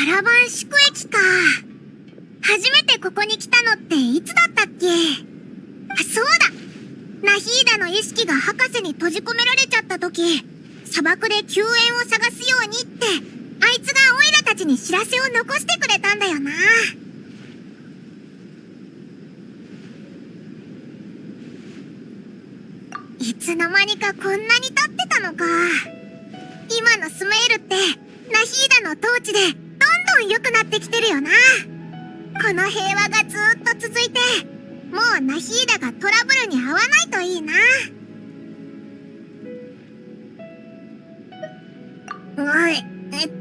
カラバン宿駅か。初めてここに来たのっていつだったっけ？そうだ！ナヒーダの意識が博士に閉じ込められちゃった時、砂漠で救援を探すようにって、あいつがオイラたちに知らせを残してくれたんだよな。いつの間にかこんなに経ってたのか。今のスメールってナヒーダの統治でどんどん良くなってきてるよな。この平和がずーっと続いて、もうナヒーダがトラブルに遭わないといいな。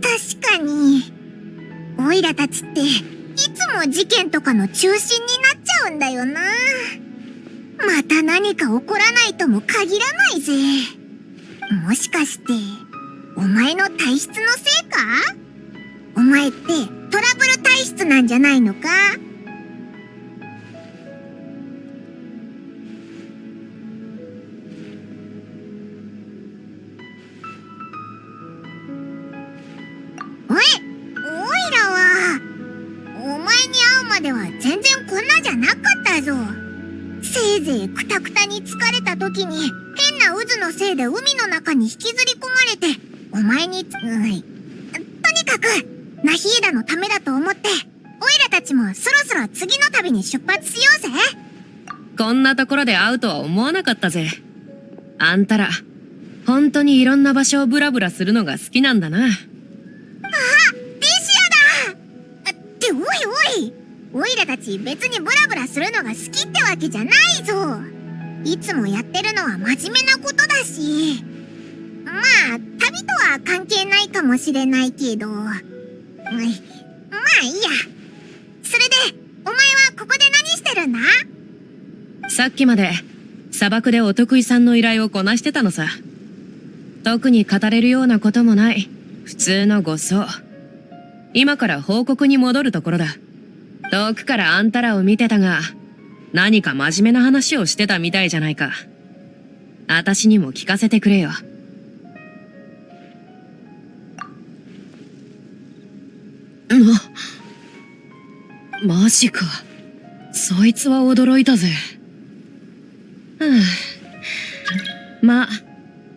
確かにオイラたちっていつも事件とかの中心になっちゃうんだよな。また何か起こらないとも限らないぜ。もしかしてお前の体質のせいか？お前ってトラブル体質なんじゃないのか？おいらはお前に会うまでは全然こんなじゃなかったぞ。せいぜいクタクタに疲れた時に変な渦のせいで海の中に引きずり込まれて、お前にとにかくナヒーダのためだと思って、オイラたちもそろそろ次の旅に出発しようぜ。こんなところで会うとは思わなかったぜ。あんたら本当にいろんな場所をブラブラするのが好きなんだな。あ、リシアだ！っておいオイラたち別にブラブラするのが好きってわけじゃないぞ。いつもやってるのは真面目なことだし。まあ旅とは関係ないかもしれないけど、まあいいや。それでお前はここで何してるんだ？さっきまで砂漠でお得意さんの依頼をこなしてたのさ。特に語れるようなこともない普通の護送。今から報告に戻るところだ。遠くからあんたらを見てたが、何か真面目な話をしてたみたいじゃないか。私にも聞かせてくれよ。マジか。そいつは驚いたぜ。まあ、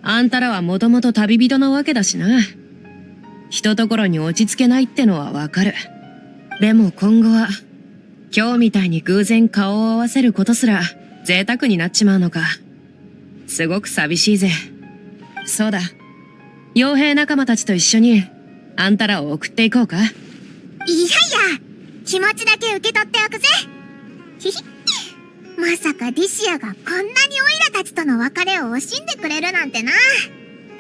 あんたらはもともと旅人なわけだしな。ひとところに落ち着けないってのはわかる。でも今後は、今日みたいに偶然顔を合わせることすら贅沢になっちまうのか。すごく寂しいぜ。そうだ。傭兵仲間たちと一緒に、あんたらを送っていこうか。いや気持ちだけ受け取っておくぜ。ひひまさかリシアがこんなにオイラたちとの別れを惜しんでくれるなんてな。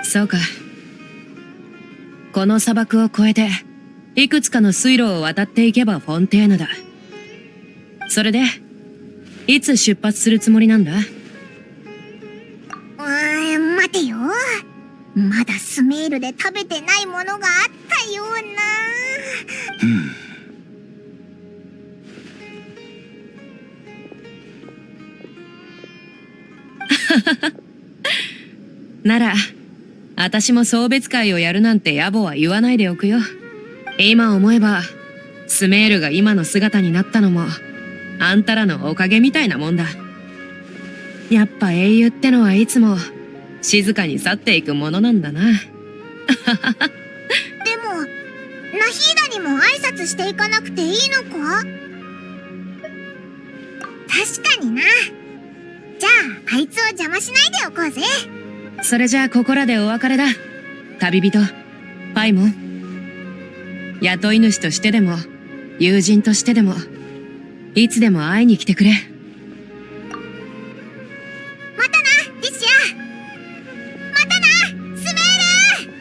そうか。この砂漠を越えていくつかの水路を渡っていけばフォンテーヌだ。それでいつ出発するつもりなんだ？待てよ。まだスメールで食べてないものがあったような。なら、私も送別会をやるなんて野暮は言わないでおくよ。今思えば、スメールが今の姿になったのも、あんたらのおかげみたいなもんだ。やっぱ英雄ってのはいつも、静かに去っていくものなんだな。でも、ナヒーダにも挨拶していかなくていいのか？確かにな。じゃあ、あいつを邪魔しないでおこうぜ。それじゃあここらでお別れだ。旅人、パイモン。雇い主としてでも、友人としてでも、いつでも会いに来てくれ。またな、リシア。またな、スメール。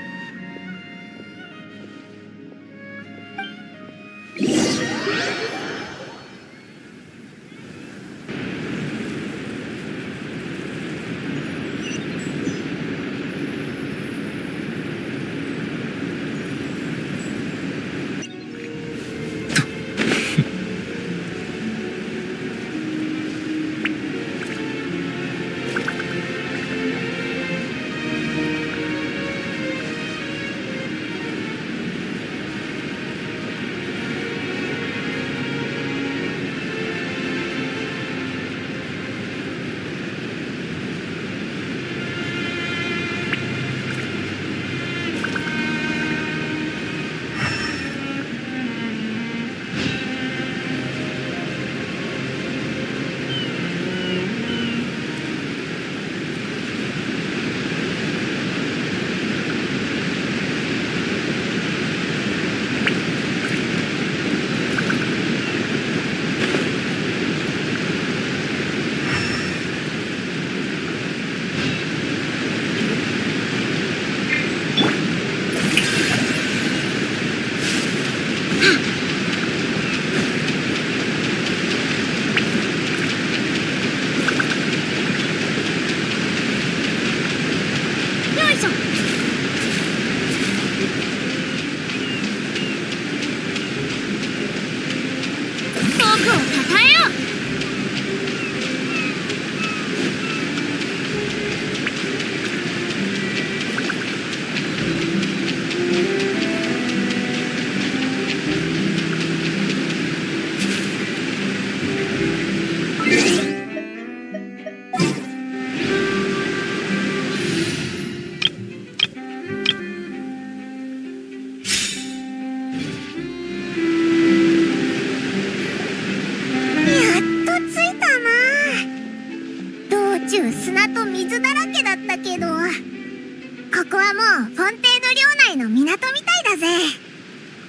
中砂と水だらけだったけど、ここはもうフォンテーヌ領内の港みたいだぜ。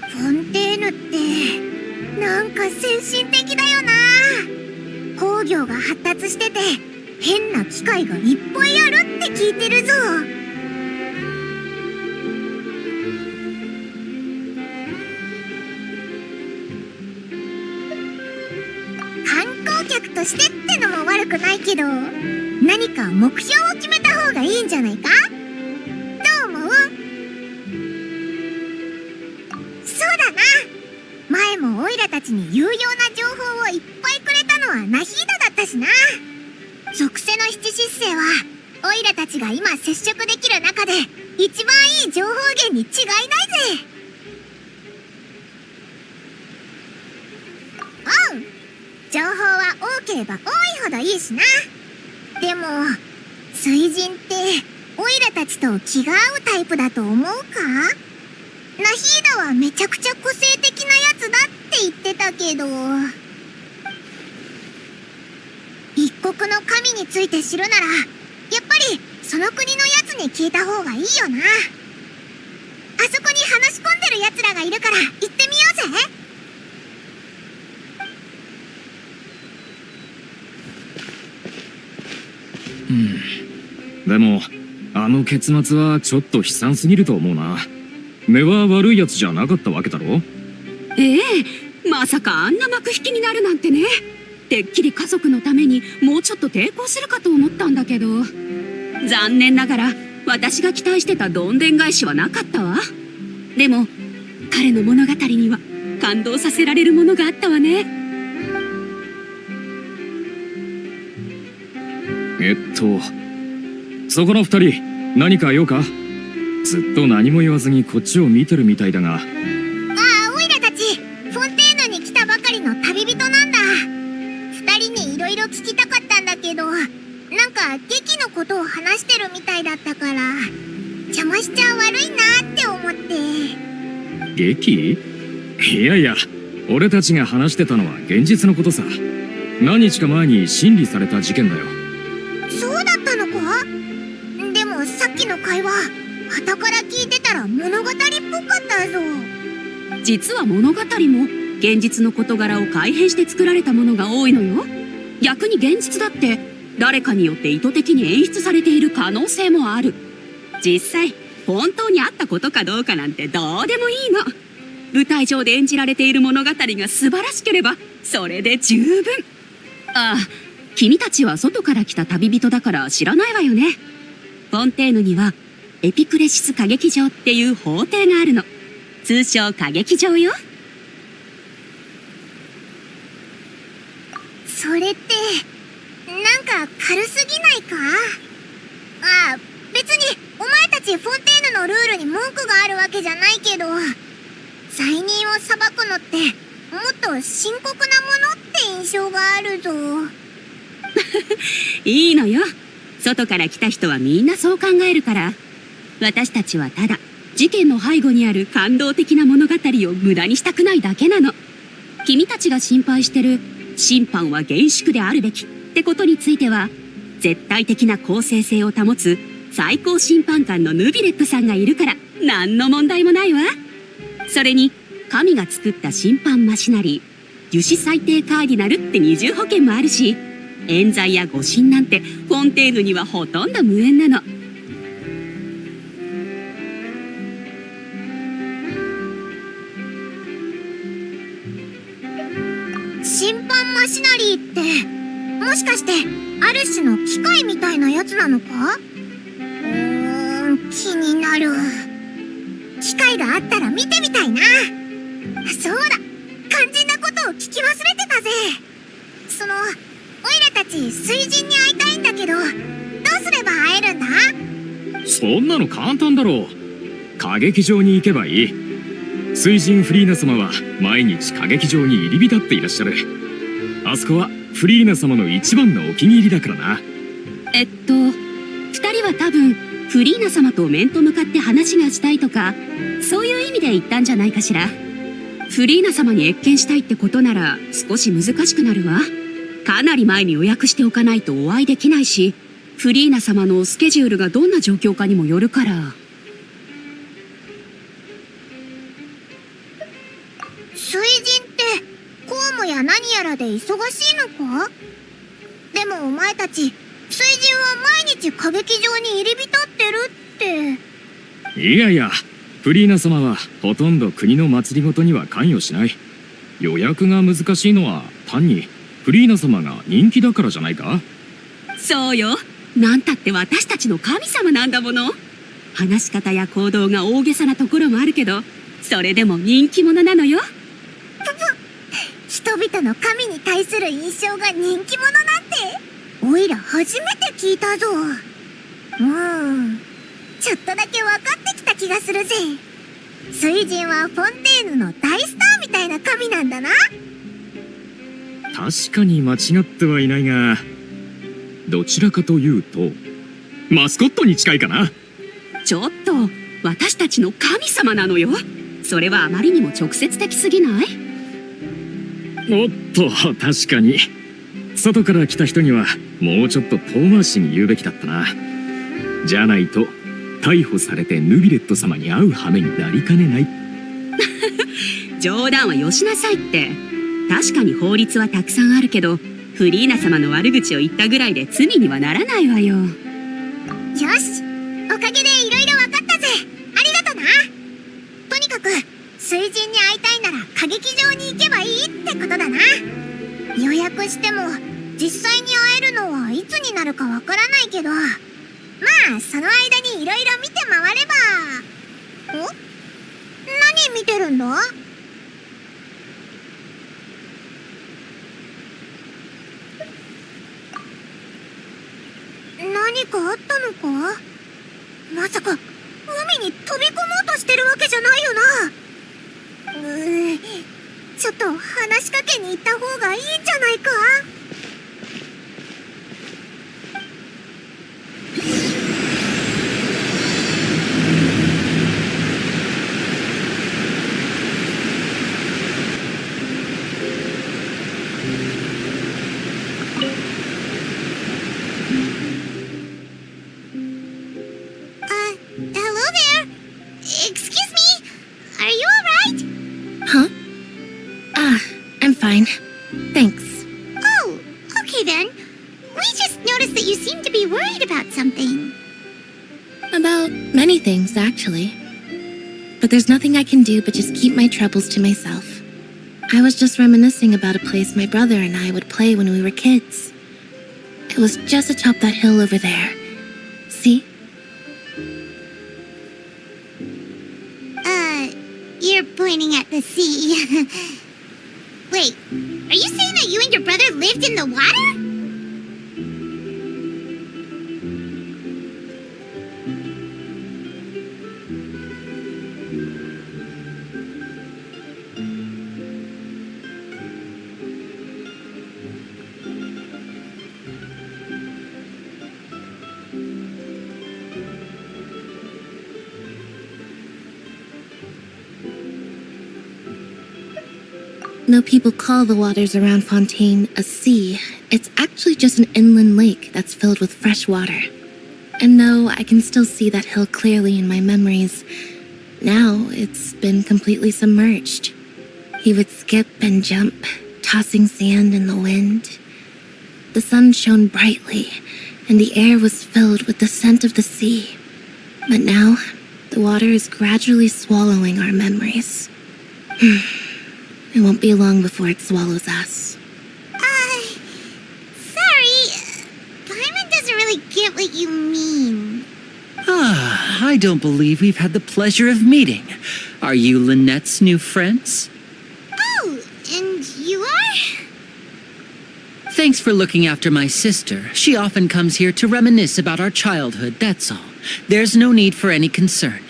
フォンテーヌってなんか先進的だよな。工業が発達してて変な機械がいっぱいあるって聞いてるぞ。観光客としてってのも悪くないけど、何か目標を決めた方がいいんじゃないか？どう思う？そうだな。前もオイラたちに有用な情報をいっぱいくれたのはナヒーダだったしな。属性の七失星はオイラたちが今接触できる中で一番いい情報源に違いないぜ。おう、情報は多ければ多いほどいいしな。でも水神ってオイラたちと気が合うタイプだと思うか？ナヒーダはめちゃくちゃ個性的なやつだって言ってたけど、一国の神について知るならやっぱりその国のやつに聞いた方がいいよな。あそこに話し込んでるやつらがいるから行ってみようぜ。でもあの結末はちょっと悲惨すぎると思うな。根は悪いやつじゃなかったわけだろ。ええ、まさかあんな幕引きになるなんてね。てっきり家族のためにもうちょっと抵抗するかと思ったんだけど、残念ながら私が期待してたどんでん返しはなかったわ。でも彼の物語には感動させられるものがあったわね。そこの二人何か用か？ずっと何も言わずにこっちを見てるみたいだが。ああ、オイラたちフォンテーヌに来たばかりの旅人なんだ。二人にいろいろ聞きたかったんだけど、なんか劇のことを話してるみたいだったから邪魔しちゃ悪いなって思って。劇？いやいや、俺たちが話してたのは現実のことさ。何日か前に審理された事件だよ。そうだったのか？でもさっきの会話傍から聞いてたら物語っぽかったぞ。実は物語も現実の事柄を改変して作られたものが多いのよ。逆に現実だって誰かによって意図的に演出されている可能性もある。実際本当にあったことかどうかなんてどうでもいいの。舞台上で演じられている物語が素晴らしければそれで十分。ああ、君たちは外から来た旅人だから知らないわよね。フォンテーヌにはエピクレシス歌劇場っていう法廷があるの。通称歌劇場よ。それってなんか軽すぎないか？ああ、別にお前たちフォンテーヌのルールに文句があるわけじゃないけど、罪人を裁くのってもっと深刻なものって印象があるぞ。いいのよ。外から来た人はみんなそう考えるから。私たちはただ事件の背後にある感動的な物語を無駄にしたくないだけなの。君たちが心配してる審判は厳粛であるべきってことについては、絶対的な公正性を保つ最高審判官のヌビレットさんがいるから何の問題もないわ。それに神が作った審判マシナリー、樹脂裁定カーディナルって二重保険もあるし、冤罪や誤審なんてフォンテーヌにはほとんど無縁なの。審判マシナリーってもしかしてある種の機械みたいなやつなのか？気になる。機会があったら見てみたいな。そうだ、肝心なことを聞き忘れてたぜ。オイラたち水神に会いたいんだけど、どうすれば会えるんだ？そんなの簡単だろう。歌劇場に行けばいい。水神フリーナ様は毎日歌劇場に入り浸っていらっしゃる。あそこはフリーナ様の一番のお気に入りだからな。二人は多分フリーナ様と面と向かって話がしたいとか、そういう意味で言ったんじゃないかしら。フリーナ様に謁見したいってことなら少し難しくなるわ。かなり前に予約しておかないとお会いできないし、フリーナ様のスケジュールがどんな状況かにもよるから。水神って公務や何やらで忙しいのか？でもお前たち水神は毎日歌劇場に入り浸ってるって。いやいや、フリーナ様はほとんど国の祭りごとには関与しない。予約が難しいのは単にフリーナ様が人気だからじゃないか？そうよ。なんたって私たちの神様なんだもの。話し方や行動が大げさなところもあるけど、それでも人気者なのよ。人々の神に対する印象が人気者なんておいら初めて聞いたぞ。ちょっとだけ分かってきた気がするぜ。水神はフォンテーヌの大スターみたいな神なんだな。確かに間違ってはいないが、どちらかというとマスコットに近いかな。ちょっと、私たちの神様なのよ。それはあまりにも直接的すぎない？おっと、確かに外から来た人にはもうちょっと遠回しに言うべきだったな。じゃないと逮捕されてヌビレット様に会う羽目になりかねない。冗談はよしなさいって。確かに法律はたくさんあるけど、フリーナ様の悪口を言ったぐらいで罪にはならないわよ。よし、おかげでいろいろ分かったぜ。ありがとな。とにかく水神に会いたいなら歌劇場に行けばいいってことだな。予約しても実際に会えるのはいつになるかわからないけど、まあその間にいろいろ見て回れば。何見てるんだ？何かあったのか？まさか海に飛び込もうとしてるわけじゃないよな。ちょっと話しかけに行った方がいいんじゃないか？Hello there. Excuse me. Are you alright? Huh? I'm fine. Thanks. Oh, okay then. We just noticed that you seem to be worried about something. About many things, actually. But there's nothing I can do but just keep my troubles to myself. I was just reminiscing about a place my brother and I would play when we were kids. It was just atop that hill over there. See? You're pointing at the sea. Wait, are you saying that you and your brother lived in the water? No people call the waters around Fontaine a sea. It's actually just an inland lake that's filled with fresh water. And no, I can still see that hill clearly in my memories. Now it's been completely submerged. He would skip and jump, tossing sand in the wind. The sun shone brightly, and the air was filled with the scent of the sea. But now, the water is gradually swallowing our memories. It won't be long before it swallows us. Sorry. Paimon doesn't really get what you mean. I don't believe we've had the pleasure of meeting. Are you Lynette's new friends? Oh, and you are? Thanks for looking after my sister. She often comes here to reminisce about our childhood, that's all. There's no need for any concern.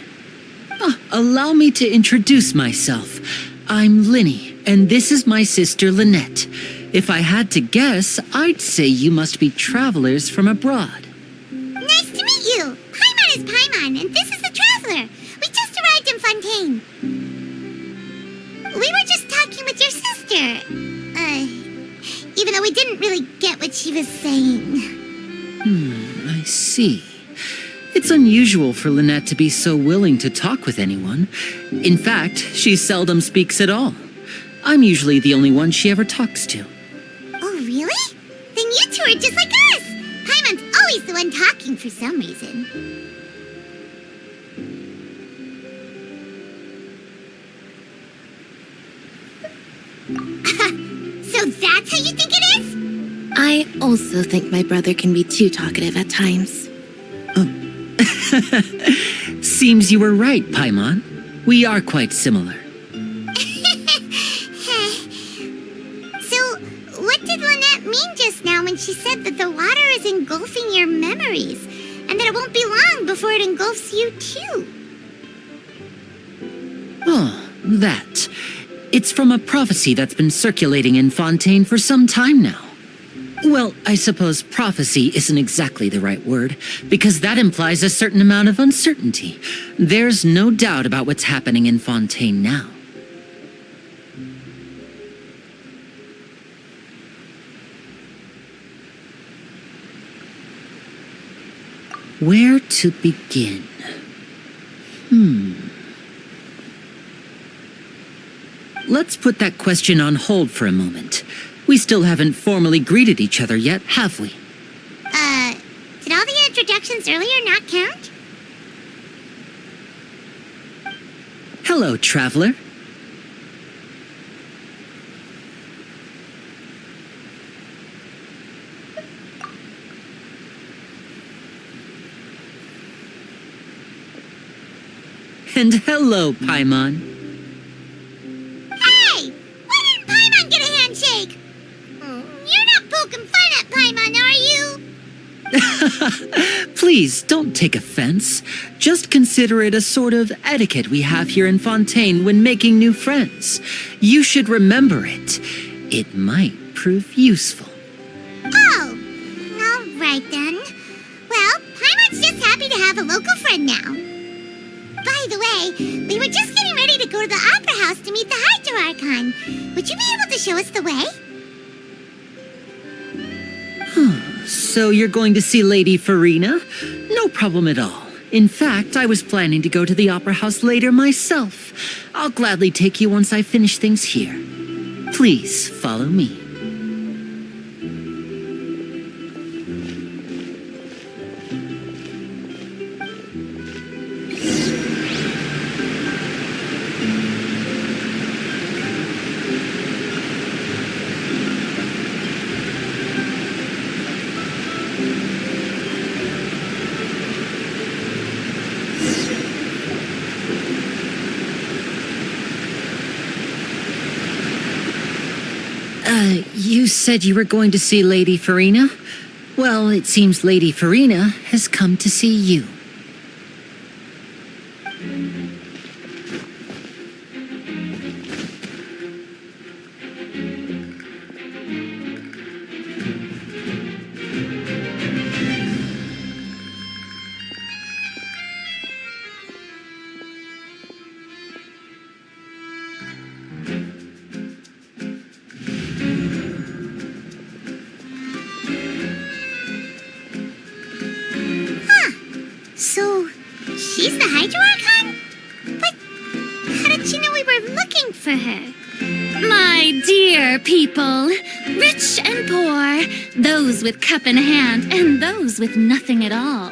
Allow me to introduce myself. I'm Linny, and this is my sister Lynette. If I had to guess, I'd say you must be travelers from abroad. Nice to meet you. Paimon is Paimon, and this is the traveler. We just arrived in Fontaine. We were just talking with your sister. Even though we didn't really get what she was saying. I I see. It's unusual for Lynette to be so willing to talk with anyone. In fact, she seldom speaks at all. I'm usually the only one she ever talks to. Oh, really? Then you two are just like us! Paimon's always the one talking for some reason. So that's how you think it is? I also think my brother can be too talkative at times. Seems you were right, Paimon. We are quite similar. So, what did Lynette mean just now when she said that the water is engulfing your memories, and that it won't be long before it engulfs you too? Oh, that. It's from a prophecy that's been circulating in Fontaine for some time now. Well, I suppose prophecy isn't exactly the right word, because that implies a certain amount of uncertainty. There's no doubt about what's happening in Fontaine now. Where to begin? Let's put that question on hold for a moment. We still haven't formally greeted each other yet, have we? Did all the introductions earlier not count? Hello, traveler. And hello, Paimon. Hey! Why didn't Paimon get a handshake? You're not poking fun at Paimon, are you? Please, don't take offense. Just consider it a sort of etiquette we have here in Fontaine when making new friends. You should remember it. It might prove useful. Oh, all right then. Well, Paimon's just happy to have a local friend now. By the way, we were just getting ready to go to the opera house to meet the Hydro Archon. Would you be able to show us the way? So you're going to see Lady Farina? No problem at all. In fact, I was planning to go to the opera house later myself. I'll gladly take you once I finish things here. Please follow me. You said you were going to see Lady Farina? Well, it seems Lady Farina has come to see you. So, she's the Hydro Archon? But how did she know we were looking for her? My dear people, rich and poor, those with cup in hand and those with nothing at all,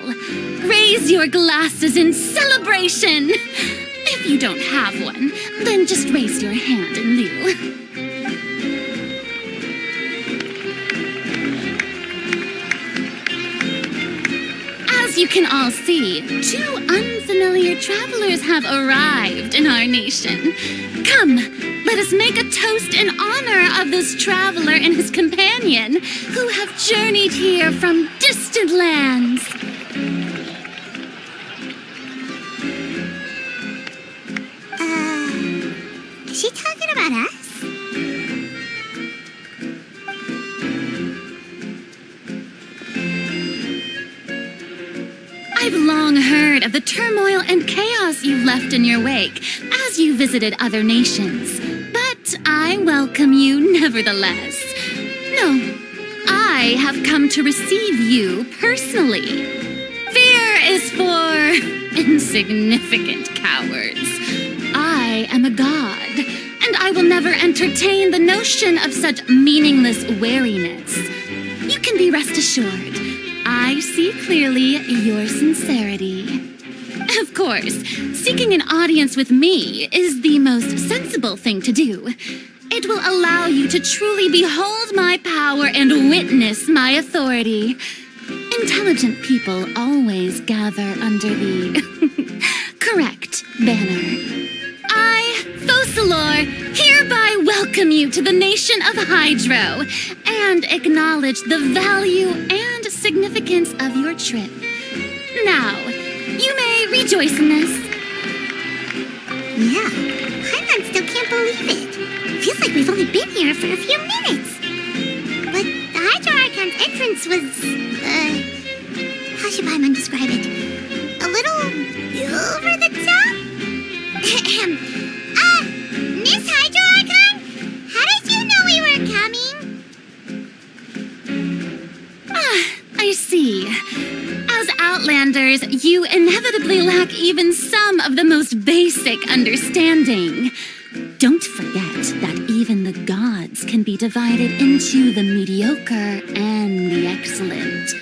raise your glasses in celebration. If you don't have one, then just raise your hand in lieu. As you can all see, two unfamiliar travelers have arrived in our nation. Come, let us make a toast in honor of this traveler and his companion who have journeyed here from distant lands. Is she talking about us? I've long heard of the turmoil and chaos you left in your wake as you visited other nations, but I welcome you nevertheless. No, I have come to receive you personally. Fear is for insignificant cowards. I am a god, and I will never entertain the notion of such meaningless wariness. You can be rest assured, I see clearly your sincerity. Of course, seeking an audience with me is the most sensible thing to do. It will allow you to truly behold my power and witness my authority. Intelligent people always gather under the correct banner. I, Focalor, hereby welcome you to the nation of Hydro and acknowledge the value and significance of your trip. Now, you may rejoice in this. Yeah, Paimon still can't believe it. Feels like we've only been here for a few minutes. But the Hydro Archon's entrance was, how should Paimon describe it? A little over the top? Miss Hydro Archon? How did you know we were coming? I see. As Outlanders, you inevitably lack even some of the most basic understanding. Don't forget that even the gods can be divided into the mediocre and the excellent.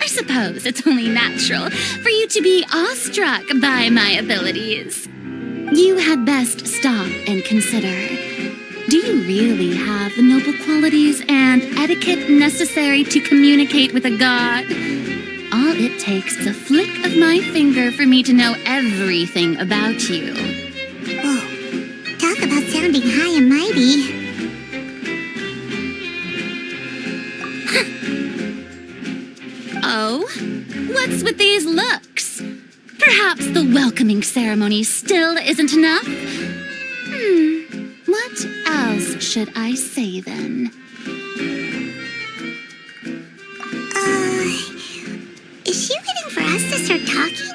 I suppose it's only natural for you to be awestruck by my abilities. You had best stop and consider. Do you really have the noble qualities and etiquette necessary to communicate with a god? All it takes is a flick of my finger for me to know everything about you. Whoa, talk about sounding high and mighty. Oh? What's with these looks? Perhaps the welcoming ceremony still isn't enough? What else should I say then? Is she waiting for us to start talking?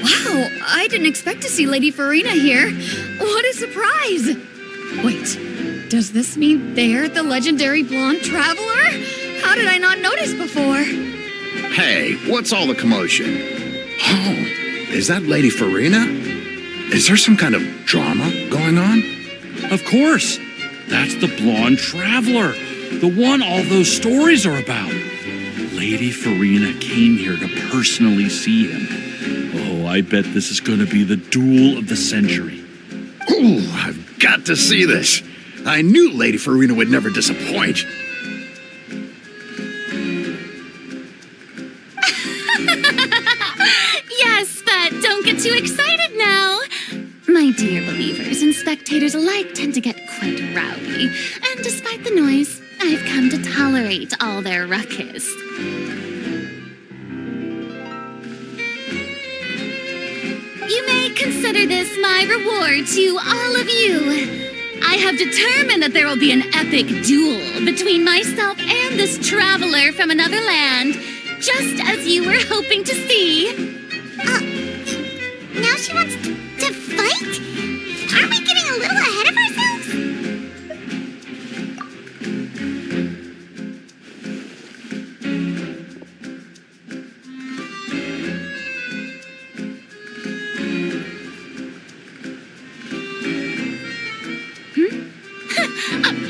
Wow, I didn't expect to see Lady Farina here. What a surprise! Wait, does this mean they're the legendary blonde traveler? How did I not notice before? Hey, what's all the commotion? Oh, is that Lady Farina? Is there some kind of drama going on? Of course. That's the blonde traveler. The one all those stories are about. Lady Farina came here to personally see him. Oh, I bet this is going to be the duel of the century. Ooh, I've got to see this. I knew Lady Farina would never disappoint. Yes, but don't get too excited now. My dear believers and spectators alike tend to get quite rowdy, and despite the noise, I've come to tolerate all their ruckus. You may consider this my reward to all of you. I have determined that there will be an epic duel between myself and this traveler from another land, just as you were hoping to see. Now she wants to fight? Aren't we getting a little ahead of ourselves?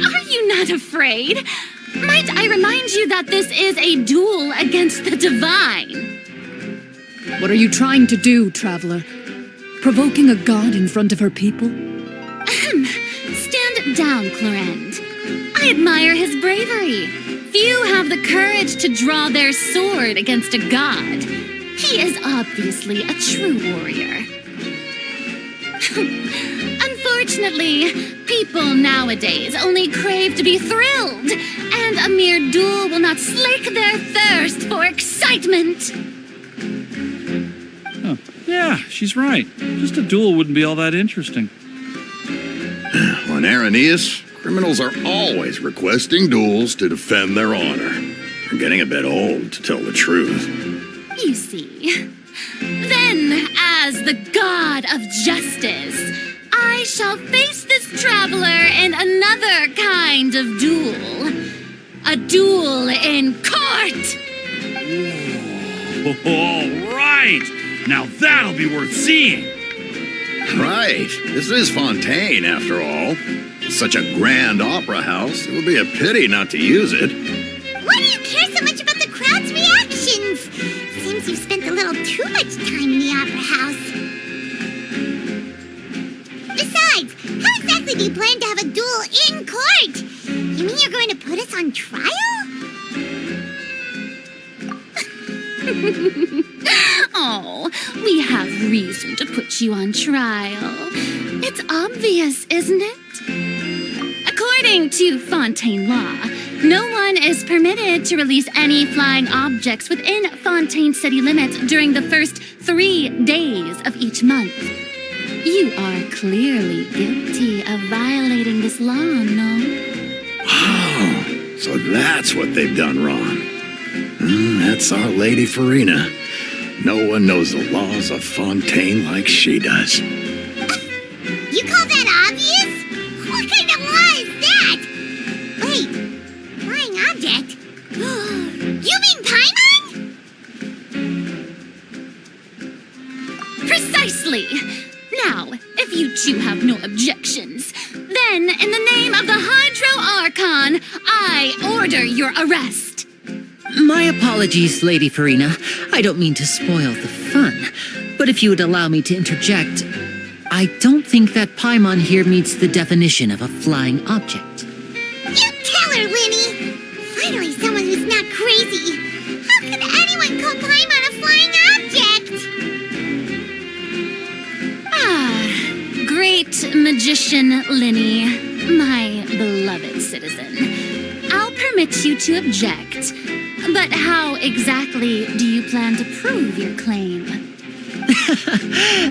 Are you not afraid? Might I remind you that this is a duel against the divine? What are you trying to do, traveler? Provoking a god in front of her people? Stand down, Clorend. I admire his bravery. Few have the courage to draw their sword against a god. He is obviously a true warrior. Unfortunately, people nowadays only crave to be thrilled, and a mere duel will not slake their thirst for excitement. Oh, yeah, she's right. Just a duel wouldn't be all that interesting. On Aranias, criminals are always requesting duels to defend their honor. They're getting a bit old, to tell the truth. You see. Then, as the god of justice, I shall face this traveler in another kind of duel. A duel in court! All right! Now that'll be worth seeing! Right. This is Fontaine, after all. It's such a grand opera house. It would be a pity not to use it. Why do you care so much about the crowd's reactions? Seems you've spent a little too much time in the opera house. Besides, how exactly do you plan to have a duel in court? You mean you're going to put us on trial? Oh, we have reason to put you on trial. It's obvious, isn't it? According to Fontaine law, no one is permitted to release any flying objects within Fontaine city limits during the first 3 days of each month. You are clearly guilty of violating this law, no? Oh, so that's what they've done wrong. That's our Lady Farina. No one knows the laws of Fontaine like she does. You call that obvious? What kind of law is that? Wait, flying object? You mean Paimon? Precisely! Now, if you two have no objections, then in the name of the Hydro Archon, I order your arrest. My apologies, Lady Farina. I don't mean to spoil the fun, but if you would allow me to interject, I don't think that Paimon here meets the definition of a flying object. You tell her, Linny! Finally someone who's not crazy. How could anyone call Paimon a flying object? Ah, great magician Linny, my beloved citizen. I'll permit you to object, but how exactly do you plan to prove your claim?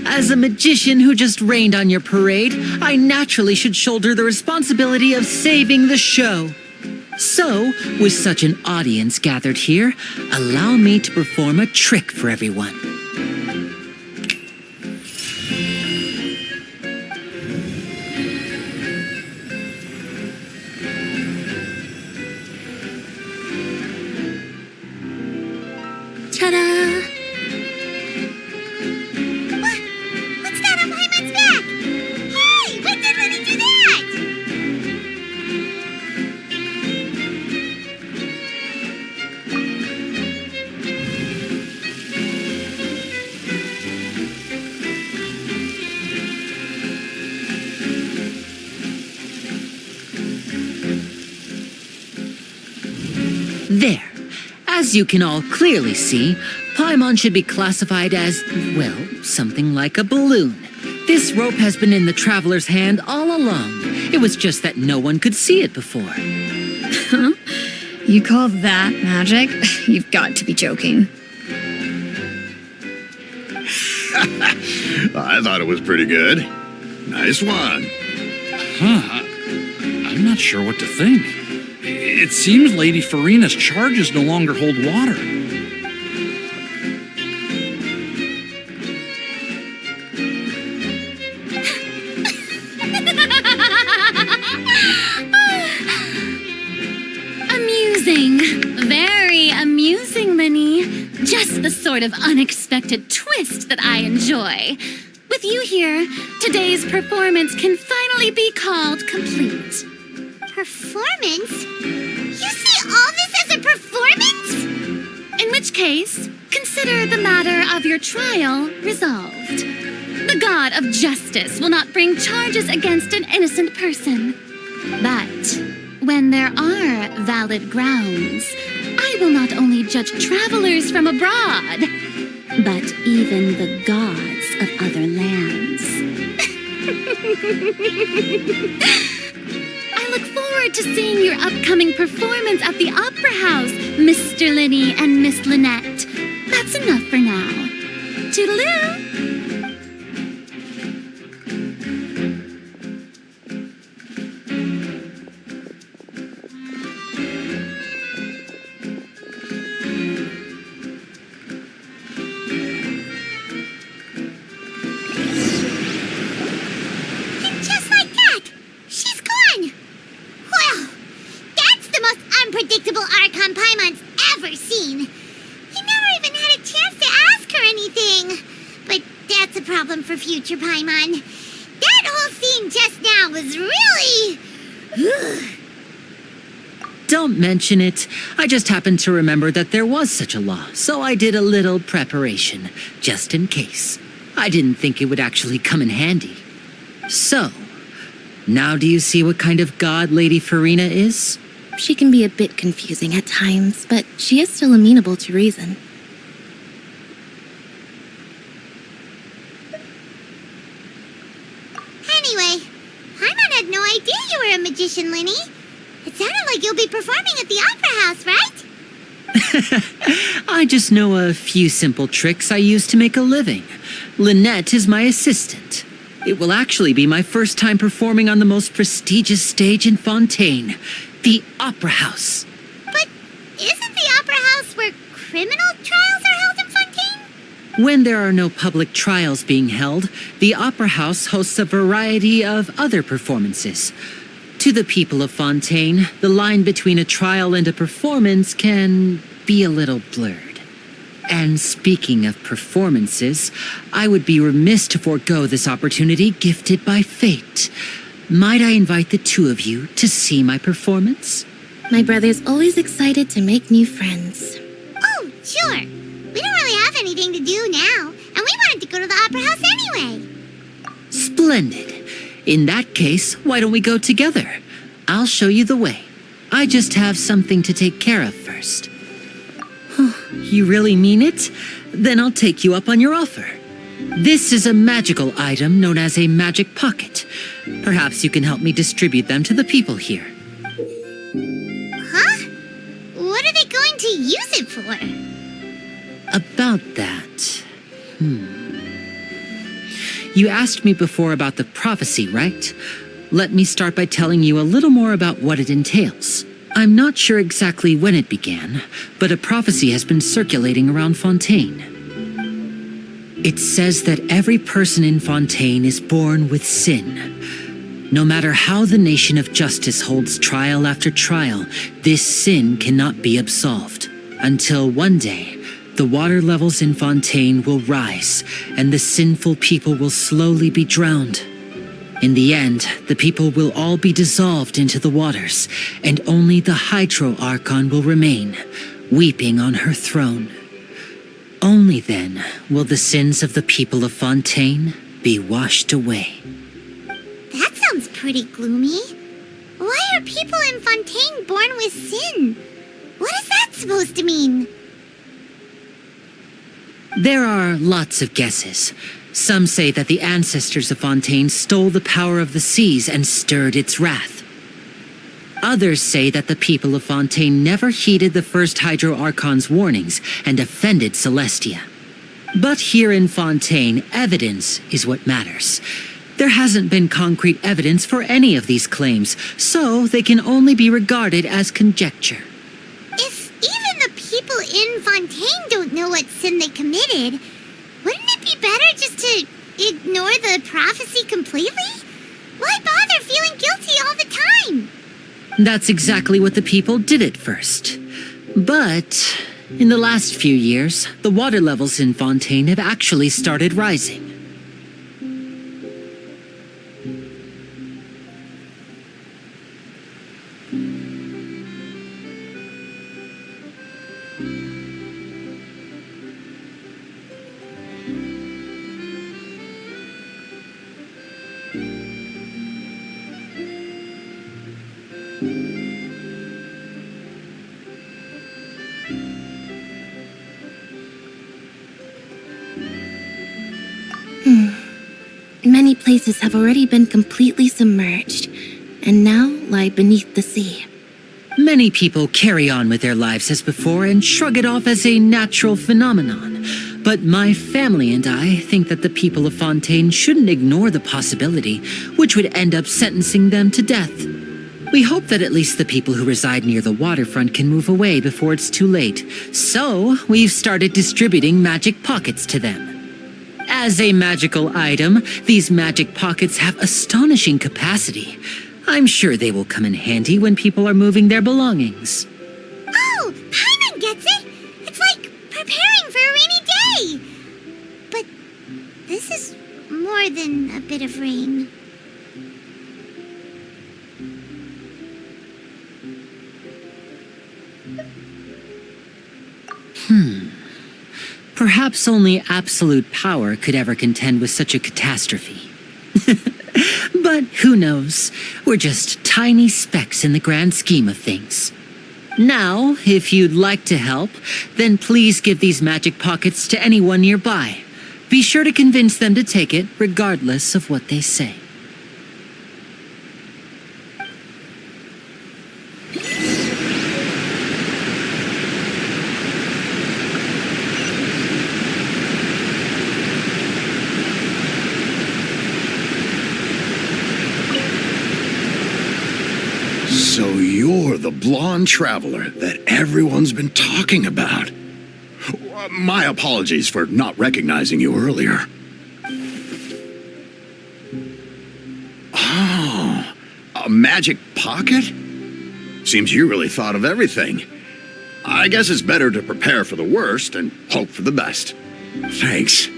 As a magician who just rained on your parade, I naturally should shoulder the responsibility of saving the show. So, with such an audience gathered here, allow me to perform a trick for everyone. Ta-da! What's that on Paimon's back? Hey, when did Linny do that? There. As you can all clearly see, Paimon should be classified as, well, something like a balloon. This rope has been in the traveler's hand all along. It was just that no one could see it before. Huh? You call that magic? You've got to be joking. I thought it was pretty good. Nice one. Huh. I'm not sure what to think. It seems Lady Farina's charges no longer hold water. Amusing. Very amusing, Linny. Just the sort of unexpected twist that I enjoy. With you here, today's performance can finally be called complete. Performance? You see all this as a performance? In which case, consider the matter of your trial resolved. The god of justice will not bring charges against an innocent person. But when there are valid grounds, I will not only judge travelers from abroad, but even the gods of other lands. I look forward to seeing your upcoming performance at the Opera House, Mr. Linny and Miss Lynette. That's enough for now. Toodaloo! And just like that, she's gone. Well, that's the most unpredictable Archon Paimon's ever seen. He never even had a chance problem for future Paimon. That whole scene just now was really... Don't mention it. I just happened to remember that there was such a law, so I did a little preparation, just in case. I didn't think it would actually come in handy. So, now do you see what kind of god Lady Farina is? She can be a bit confusing at times, but she is still amenable to reason. Anyway, Paimon had no idea you were a magician, Linny. It sounded like you'll be performing at the Opera House, right? I just know a few simple tricks I use to make a living. Lynette is my assistant. It will actually be my first time performing on the most prestigious stage in Fontaine, the Opera House. But isn't the Opera House where criminal trials are held in Fontaine? When there are no public trials being held, the Opera House hosts a variety of other performances. To the people of Fontaine, the line between a trial and a performance can be a little blurred. And speaking of performances, I would be remiss to forego this opportunity gifted by fate. Might I invite the two of you to see my performance? My brother's always excited to make new friends. Oh, sure. We don't really have anything to do now, and we wanted to go to the Opera House anyway. Splendid. In that case, why don't we go together? I'll show you the way. I just have something to take care of first. You really mean it? Then I'll take you up on your offer. This is a magical item known as a magic pocket. Perhaps you can help me distribute them to the people here. Huh? What are they going to use it for? About that... You asked me before about the prophecy, right? Let me start by telling you a little more about what it entails. I'm not sure exactly when it began, but a prophecy has been circulating around Fontaine. It says that every person in Fontaine is born with sin. No matter how the nation of justice holds trial after trial, this sin cannot be absolved. Until one day, the water levels in Fontaine will rise, and the sinful people will slowly be drowned. In the end, the people will all be dissolved into the waters, and only the Hydro Archon will remain, weeping on her throne. Only then will the sins of the people of Fontaine be washed away. That sounds pretty gloomy. Why are people in Fontaine born with sin? What is that supposed to mean? There are lots of guesses. Some say that the ancestors of Fontaine stole the power of the seas and stirred its wrath. Others say that the people of Fontaine never heeded the first Hydro Archon's warnings and offended Celestia. But here in Fontaine, evidence is what matters. There hasn't been concrete evidence for any of these claims, so they can only be regarded as conjecture. If even the people in Fontaine don't know what sin they committed, wouldn't it be better just to ignore the prophecy completely? Why bother feeling guilty all the time? That's exactly what the people did at first. But in the last few years, the water levels in Fontaine have actually started rising. Many places have already been completely submerged, and now lie beneath the sea. Many people carry on with their lives as before and shrug it off as a natural phenomenon. But my family and I think that the people of Fontaine shouldn't ignore the possibility, which would end up sentencing them to death. We hope that at least the people who reside near the waterfront can move away before it's too late. So, we've started distributing magic pockets to them. As a magical item, these magic pockets have astonishing capacity. I'm sure they will come in handy when people are moving their belongings. Oh, Paimon gets it! It's like preparing for a rainy day! But this is more than a bit of rain. Perhaps only absolute power could ever contend with such a catastrophe. But who knows? We're just tiny specks in the grand scheme of things. Now, if you'd like to help, then please give these magic pockets to anyone nearby. Be sure to convince them to take it, regardless of what they say. So you're the blonde traveler that everyone's been talking about. My apologies for not recognizing you earlier. Oh, a magic pocket? Seems you really thought of everything. I guess it's better to prepare for the worst and hope for the best. Thanks.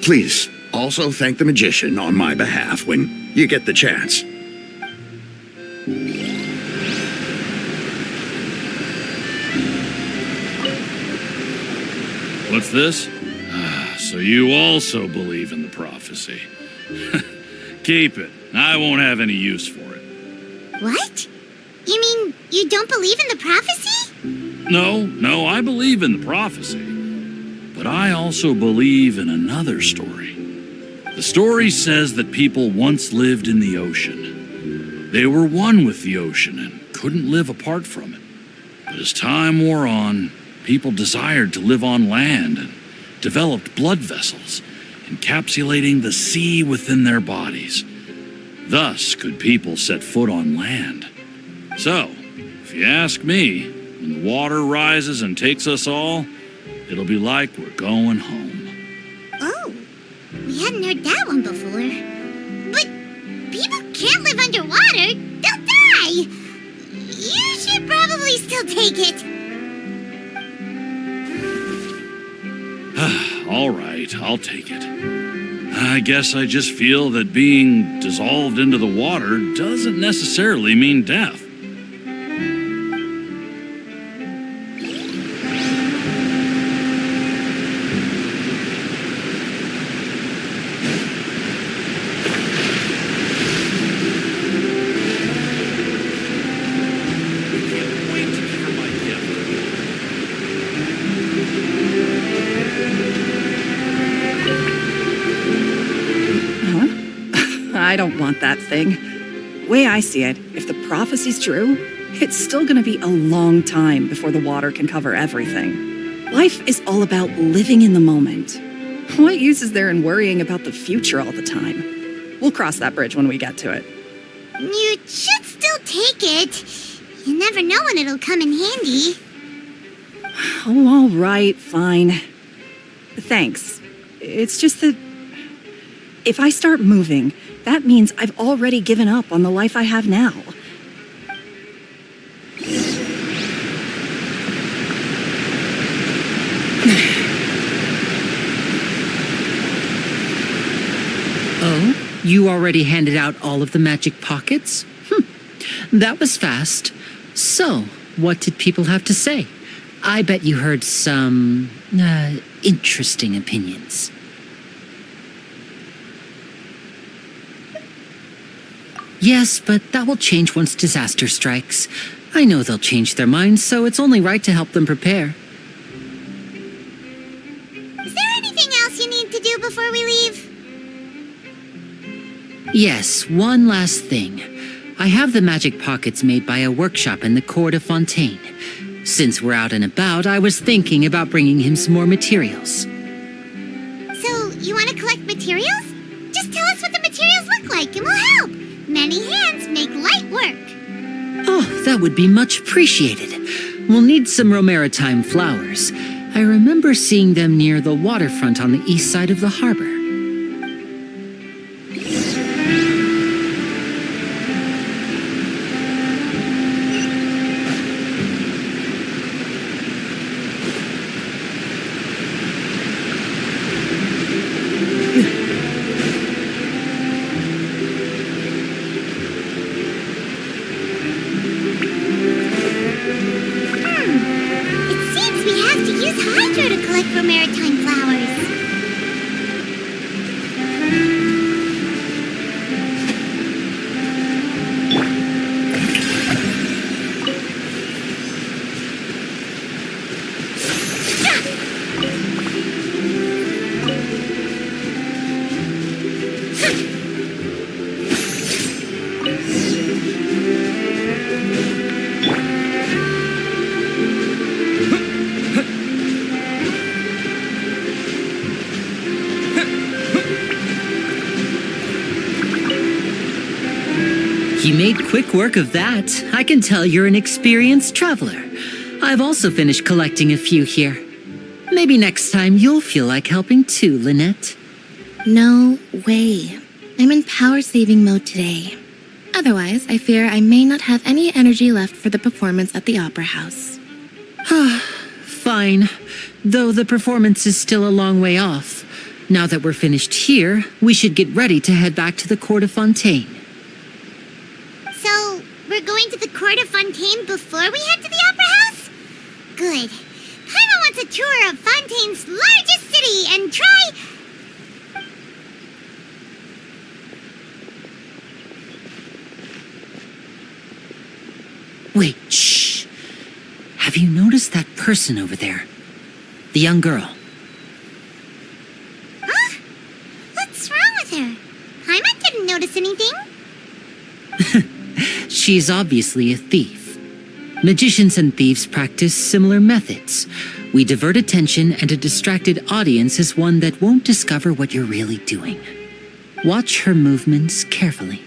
Please, also thank the magician on my behalf when you get the chance. What's this? So you also believe in the prophecy. Keep it. I won't have any use for it. What? You mean you don't believe in the prophecy? No, I believe in the prophecy. But I also believe in another story. The story says that people once lived in the ocean. They were one with the ocean and couldn't live apart from it. But as time wore on, people desired to live on land and developed blood vessels, encapsulating the sea within their bodies. Thus could people set foot on land. So, if you ask me, when the water rises and takes us all, it'll be like we're going home. Oh, we hadn't heard that one before. But people can't live underwater. They'll die. You should probably still take it. All right, I'll take it. I guess I just feel that being dissolved into the water doesn't necessarily mean death. I don't want that thing. Way I see it, if the prophecy's true, it's still gonna be a long time before the water can cover everything. Life is all about living in the moment. What use is there in worrying about the future all the time? We'll cross that bridge when we get to it. You should still take it. You never know when it'll come in handy. Oh, all right, fine. Thanks. It's just that if I start moving, that means I've already given up on the life I have now. Oh, you already handed out all of the magic pockets? That was fast. So, what did people have to say? I bet you heard some, interesting opinions. Yes, but that will change once disaster strikes. I know they'll change their minds, so it's only right to help them prepare. Is there anything else you need to do before we leave? Yes, one last thing. I have the magic pockets made by a workshop in the court of Fontaine. Since we're out and about, I was thinking about bringing him some more materials. So, you want to collect materials? Just tell us what the materials look like and we'll help. Many hands make light work. Oh, that would be much appreciated. We'll need some romaritime flowers. I remember seeing them near the waterfront on the east side of the harbor. like for maritime flowers. You made quick work of that. I can tell you're an experienced traveler. I've also finished collecting a few here. Maybe next time you'll feel like helping too, Lynette. No way. I'm in power-saving mode today. Otherwise, I fear I may not have any energy left for the performance at the Opera House. Fine. Though the performance is still a long way off. Now that we're finished here, we should get ready to head back to the Court of Fontaine. So, we're going to the Court of Fontaine before we head to the Opera House? Good. Paimon wants a tour of Fontaine's largest city and try... Wait, shh. Have you noticed that person over there? The young girl. Huh? What's wrong with her? Paimon didn't notice anything. She's obviously a thief. Magicians and thieves practice similar methods. We divert attention, and a distracted audience is one that won't discover what you're really doing. Watch her movements carefully.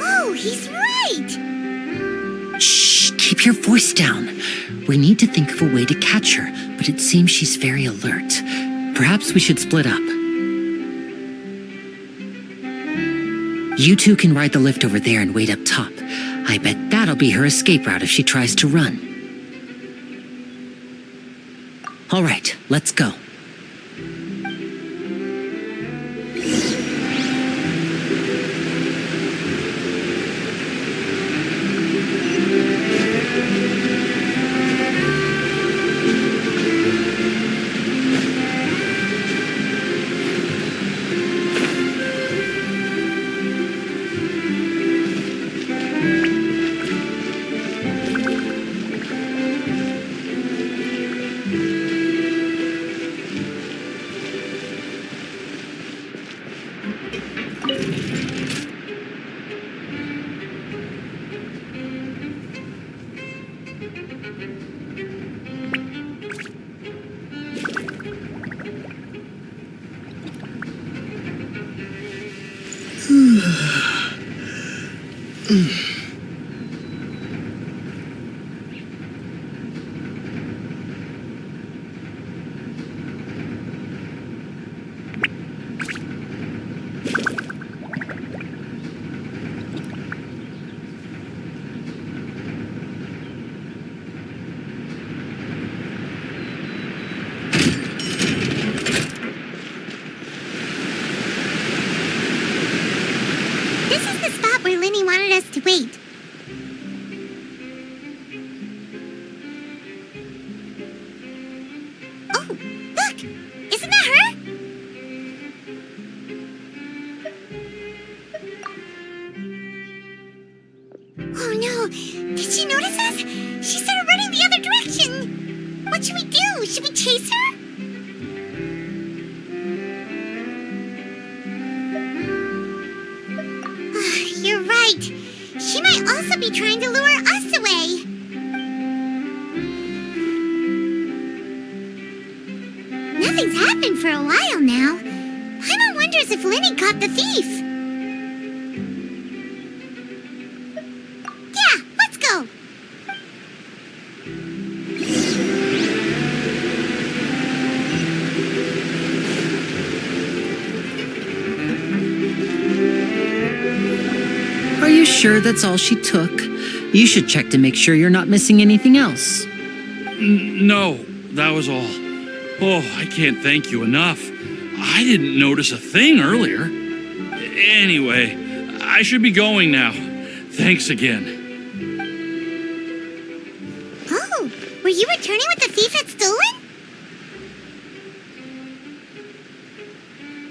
Oh, he's right! Shh, keep your voice down. We need to think of a way to catch her, but it seems she's very alert. Perhaps we should split up. You two can ride the lift over there and wait up top. I bet that'll be her escape route if she tries to run. All right, let's go. This is the spot where Linny wanted us to wait. Oh, look! Isn't that her? Oh no! Did she notice us? She started running the other direction! What should we do? Should we chase her? You're right. She might also be trying to lure us away. Nothing's happened for a while now. Paimon wonders if Linny caught the thief. Yeah, let's go. Are you sure that's all she took? You should check to make sure you're not missing anything else. No, that was all. Oh, I can't thank you enough. I didn't notice a thing earlier. Anyway, I should be going now. Thanks again. Oh, were you returning what the thief had stolen?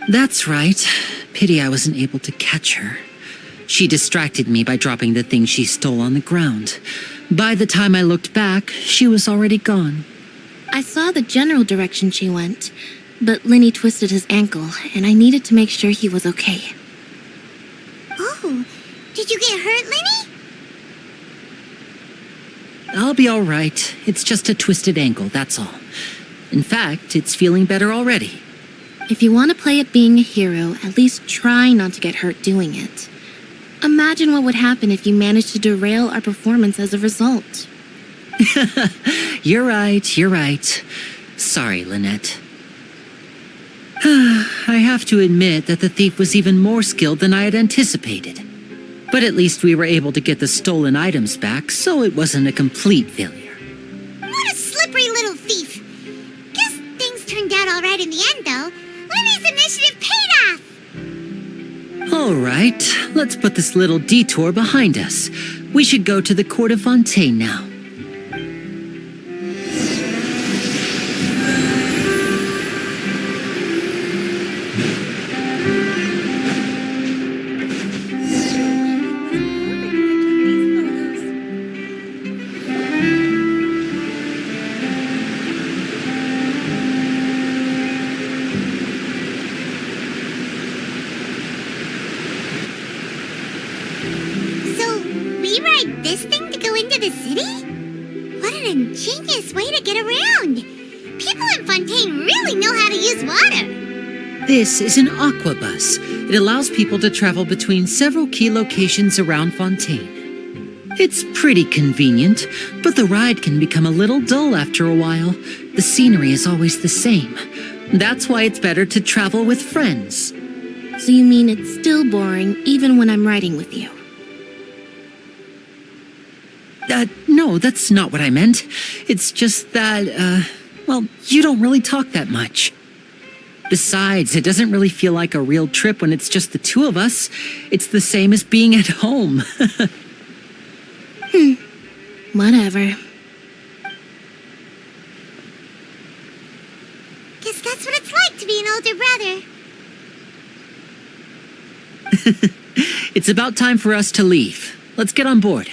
That's right. Pity I wasn't able to catch her. She distracted me by dropping the thing she stole on the ground. By the time I looked back, she was already gone. I saw the general direction she went, but Lenny twisted his ankle, and I needed to make sure he was okay. Oh, did you get hurt, Lenny? I'll be all right. It's just a twisted ankle, that's all. In fact, it's feeling better already. If you want to play at being a hero, at least try not to get hurt doing it. Imagine what would happen if you managed to derail our performance as a result. You're right. Sorry, Lynette. I have to admit that the thief was even more skilled than I had anticipated. But at least we were able to get the stolen items back, so it wasn't a complete failure. What a slippery little thief. Guess things turned out all right in the end, though. Lenny's initiative paid off. All right, let's put this little detour behind us. We should go to the court of Fontaine now. This thing to go into the city? What an ingenious way to get around! People in Fontaine really know how to use water! This is an aquabus. It allows people to travel between several key locations around Fontaine. It's pretty convenient, but the ride can become a little dull after a while. The scenery is always the same. That's why it's better to travel with friends. So you mean it's still boring even when I'm riding with you? No, that's not what I meant. It's just that, well, you don't really talk that much. Besides, it doesn't really feel like a real trip when it's just the two of us. It's the same as being at home. Whatever. Guess that's what it's like to be an older brother. It's about time for us to leave. Let's get on board.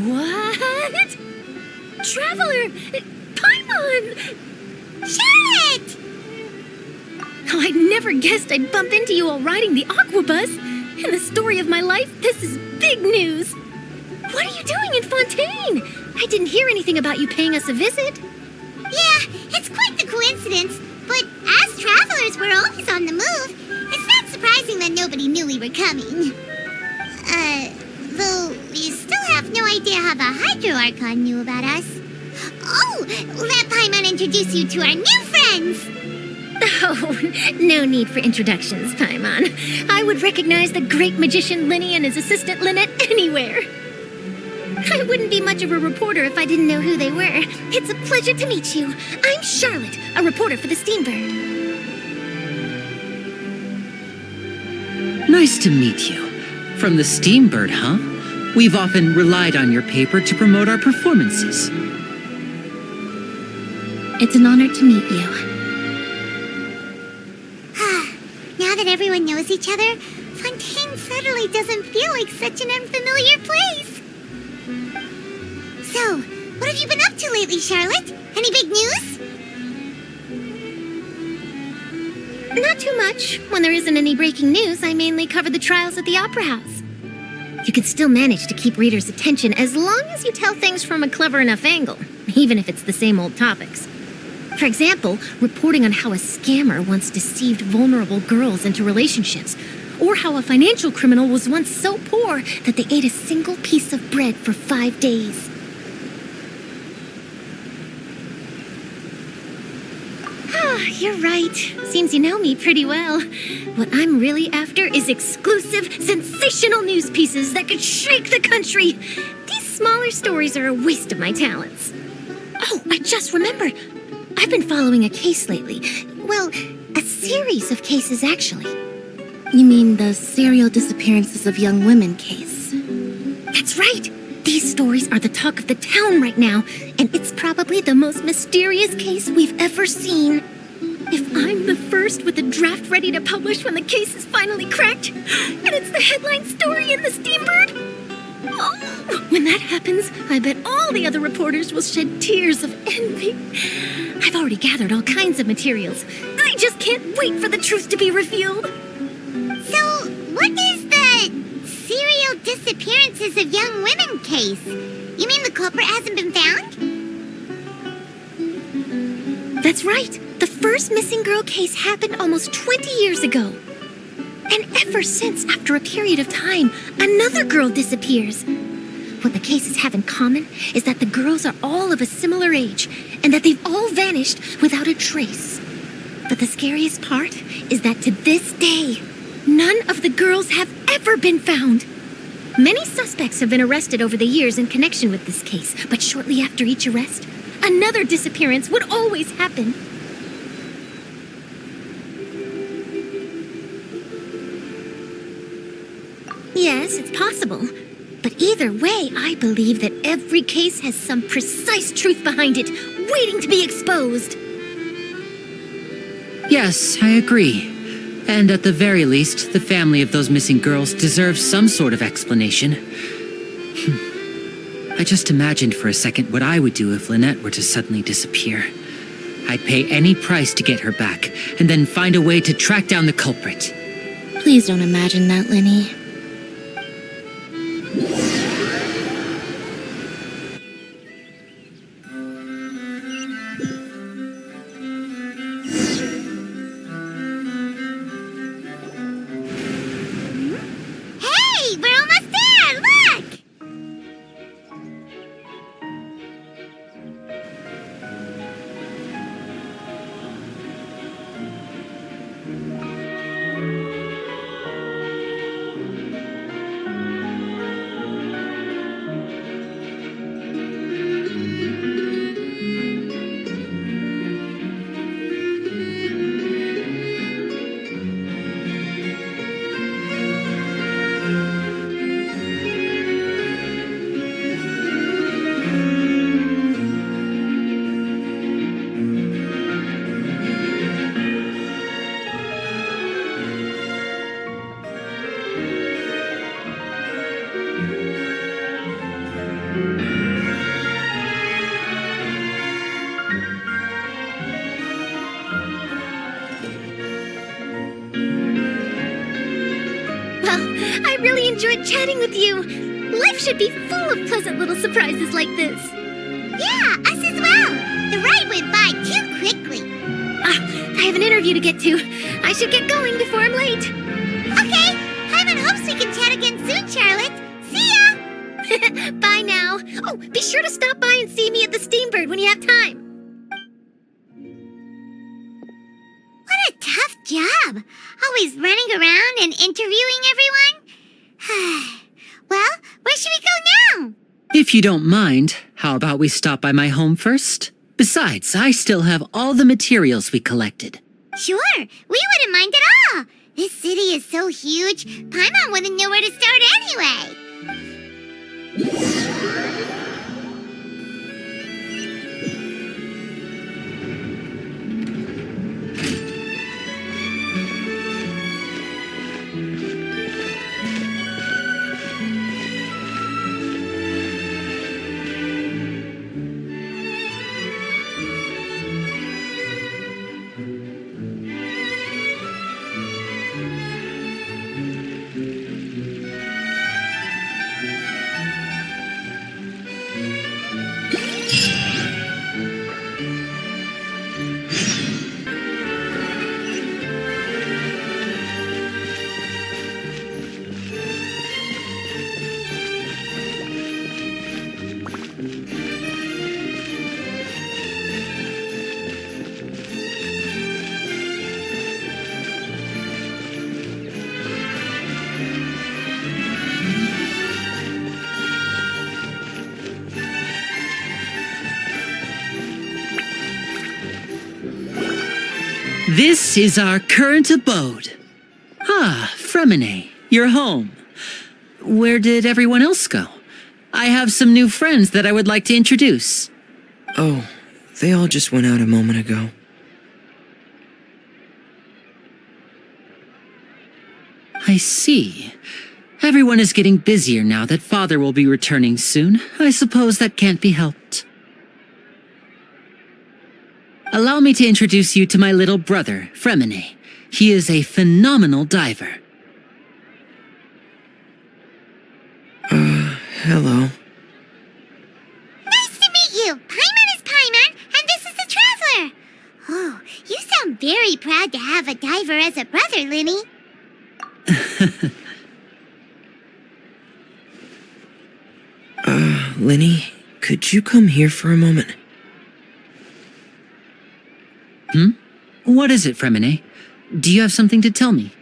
What? Traveler! Paimon! Charlotte! Oh, I never guessed I'd bump into you while riding the aquabus. In the story of my life, this is big news. What are you doing in Fontaine? I didn't hear anything about you paying us a visit. Yeah, it's quite the coincidence. But as travelers, we're always on the move. It's not surprising that nobody knew we were coming. Though we still have no idea how the Hydro Archon knew about us. Oh, let Paimon introduce you to our new friends! Oh, no need for introductions, Paimon. I would recognize the great magician Lenny and his assistant Lynette anywhere. I wouldn't be much of a reporter if I didn't know who they were. It's a pleasure to meet you. I'm Charlotte, a reporter for the Steambird. Nice to meet you. From the Steambird, huh? We've often relied on your paper to promote our performances. It's an honor to meet you. Now that everyone knows each other, Fontaine suddenly doesn't feel like such an unfamiliar place. So, what have you been up to lately, Charlotte? Any big news? Not too much. When there isn't any breaking news, I mainly cover the trials at the Opera House. You can still manage to keep readers' attention as long as you tell things from a clever enough angle, even if it's the same old topics. For example, reporting on how a scammer once deceived vulnerable girls into relationships, or how a financial criminal was once so poor that they ate a single piece of bread for 5 days. You're right. Seems you know me pretty well. What I'm really after is exclusive, sensational news pieces that could shake the country. These smaller stories are a waste of my talents. Oh, I just remembered. I've been following a case lately. Well, a series of cases, actually. You mean the serial disappearances of young women case? That's right. These stories are the talk of the town right now, and it's probably the most mysterious case we've ever seen. If I'm the first with a draft ready to publish when the case is finally cracked, and it's the headline story in the Steambird, oh, when that happens, I bet all the other reporters will shed tears of envy. I've already gathered all kinds of materials. I just can't wait for the truth to be revealed. So, what is the serial disappearances of young women case? You mean the culprit hasn't been found? That's right. The first missing girl case happened almost 20 years ago. And ever since, after a period of time, another girl disappears. What the cases have in common is that the girls are all of a similar age, and that they've all vanished without a trace. But the scariest part is that to this day, none of the girls have ever been found. Many suspects have been arrested over the years in connection with this case, but shortly after each arrest, another disappearance would always happen. Yes, it's possible. But either way, I believe that every case has some precise truth behind it, waiting to be exposed. Yes, I agree. And at the very least, the family of those missing girls deserves some sort of explanation. I just imagined for a second what I would do if Lynette were to suddenly disappear. I'd pay any price to get her back, and then find a way to track down the culprit. Please don't imagine that, Lenny. Hey, we're almost there! Look! I really enjoyed chatting with you. Life should be full of pleasant little surprises like this. Yeah, us as well. The ride went by too quickly. I have an interview to get to. I should get going before I'm late. Okay, Hyman hopes we can chat again soon, Charlotte. See ya! Bye now. Oh, be sure to stop by and see me at the Steambird when you have time. What a tough job. Always running around and interviewing everyone. Well, where should we go now? If you don't mind, how about we stop by my home first? Besides, I still have all the materials we collected. Sure, we wouldn't mind at all. This city is so huge, Paimon wouldn't know where to start anyway. This is our current abode. Ah, Fremine, you're home. Where did everyone else go? I have some new friends that I would like to introduce. Oh, they all just went out a moment ago. I see. Everyone is getting busier now that Father will be returning soon. I suppose that can't be helped. Allow me to introduce you to my little brother, Fremine. He is a phenomenal diver. Hello. Nice to meet you. Paimon is Paimon, and this is the Traveler. Oh, you sound very proud to have a diver as a brother, Linny. Linny, could you come here for a moment? What is it, Fremine? Do you have something to tell me?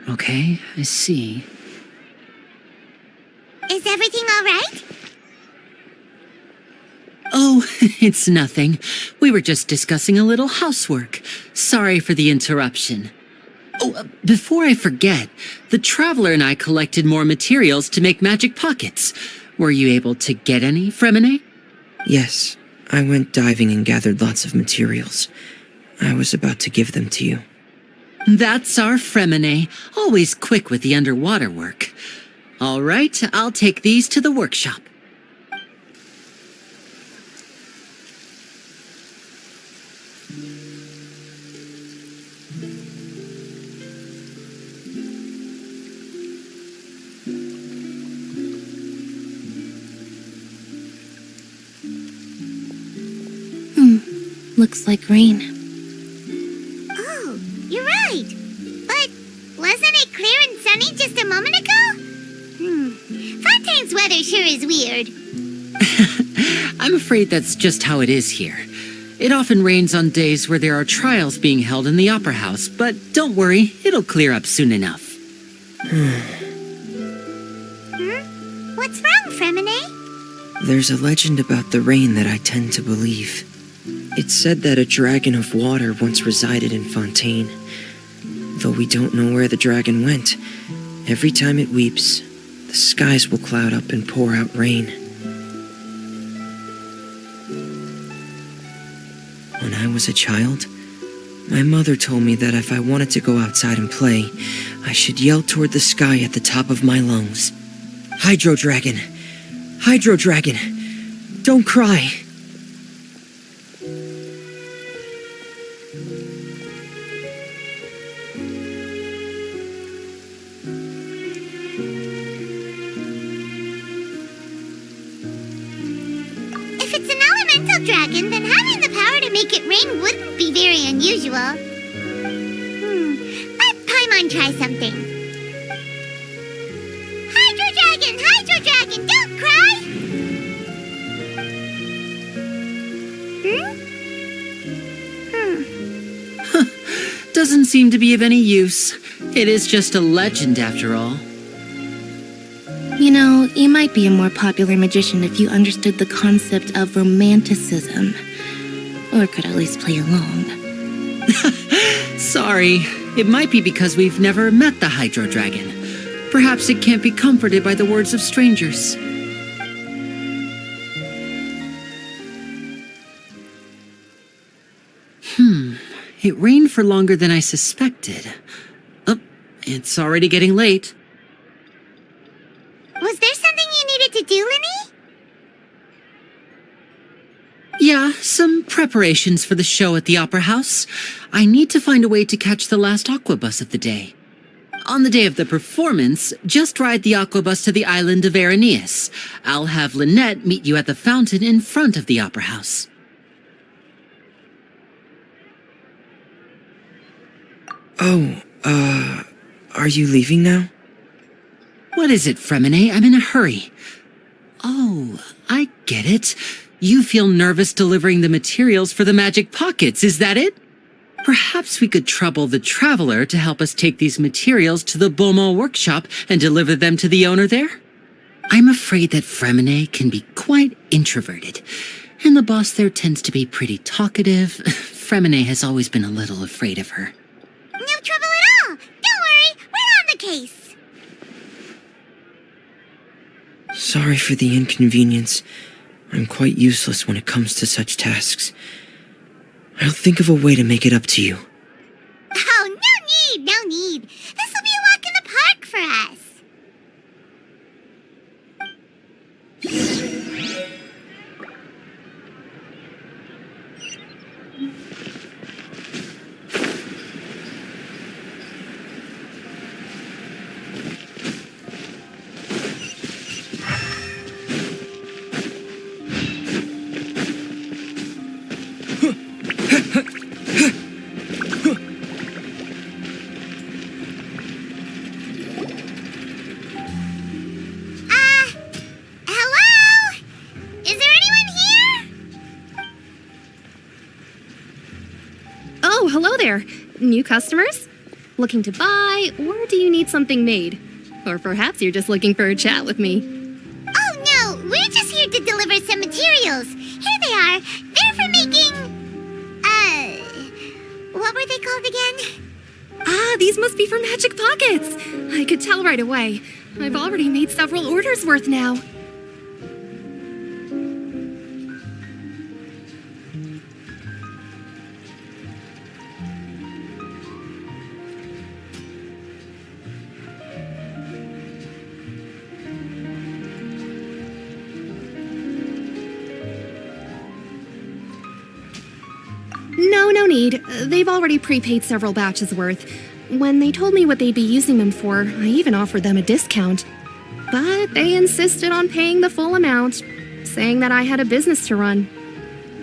Okay, I see. Is everything all right? Oh, it's nothing. We were just discussing a little housework. Sorry for the interruption. Oh, before I forget, the Traveler and I collected more materials to make magic pockets. Were you able to get any, Fremine? Yes, I went diving and gathered lots of materials. I was about to give them to you. That's our Fremine, always quick with the underwater work. All right, I'll take these to the workshop. Looks like rain. Oh, you're right. But wasn't it clear and sunny just a moment ago? Fontaine's weather sure is weird. I'm afraid that's just how it is here. It often rains on days where there are trials being held in the Opera House, but don't worry, it'll clear up soon enough. What's wrong, Fremine? There's a legend about the rain that I tend to believe. It's said that a dragon of water once resided in Fontaine. Though we don't know where the dragon went, every time it weeps, the skies will cloud up and pour out rain. When I was a child, my mother told me that if I wanted to go outside and play, I should yell toward the sky at the top of my lungs. Hydro Dragon! Hydro Dragon! Don't cry! If it's an elemental dragon, then having the power to make it rain wouldn't be very unusual. Let Paimon try something. Hydro Dragon, don't cry! Doesn't seem to be of any use. It is just a legend after all. You know, you might be a more popular magician if you understood the concept of romanticism. Or could at least play along. Sorry, it might be because we've never met the Hydro Dragon. Perhaps it can't be comforted by the words of strangers. It rained for longer than I suspected. Oh, it's already getting late. Was there something you needed to do, Linny? Yeah, some preparations for the show at the Opera House. I need to find a way to catch the last aquabus of the day. On the day of the performance, just ride the aquabus to the island of Aeneas. I'll have Lynette meet you at the fountain in front of the Opera House. Oh, are you leaving now? What is it, Fremine? I'm in a hurry. Oh, I get it. You feel nervous delivering the materials for the magic pockets, is that it? Perhaps we could trouble the traveler to help us take these materials to the Beaumont workshop and deliver them to the owner there? I'm afraid that Fremine can be quite introverted, and the boss there tends to be pretty talkative. Fremine has always been a little afraid of her. No trouble at all. Don't worry, we're on the case. Sorry for the inconvenience. I'm quite useless when it comes to such tasks. I'll think of a way to make it up to you. Oh, no need. This will be a walk in the park for us. Hello? Is there anyone here? Oh, hello there. New customers? Looking to buy, or do you need something made? Or perhaps you're just looking for a chat with me. Oh no, we're just here to deliver some materials. Here they are. They're for making... what were they called again? Ah, these must be for magic pockets. I could tell right away. I've already made several orders worth now. No need. They've already prepaid several batches worth. When they told me what they'd be using them for, I even offered them a discount. But they insisted on paying the full amount, saying that I had a business to run.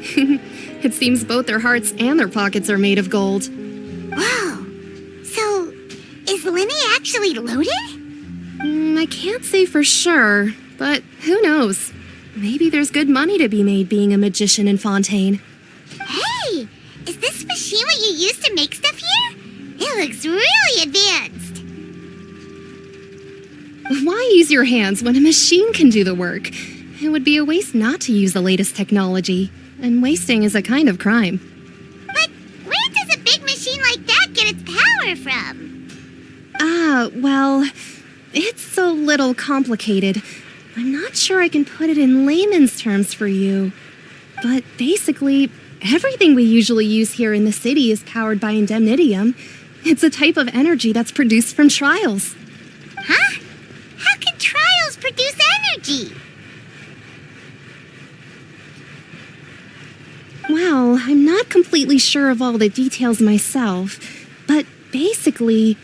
It seems both their hearts and their pockets are made of gold. Whoa. So, is Lenny actually loaded? I can't say for sure, but who knows? Maybe there's good money to be made being a magician in Fontaine. Hey! Is this machine what you use to make stuff here? It looks really advanced. Why use your hands when a machine can do the work? It would be a waste not to use the latest technology, and wasting is a kind of crime. But where does a big machine like that get its power from? Well, it's a little complicated. I'm not sure I can put it in layman's terms for you. But basically, everything we usually use here in the city is powered by indemnitium. It's a type of energy that's produced from trials. Huh? How can trials produce energy? Well, I'm not completely sure of all the details myself, but basically,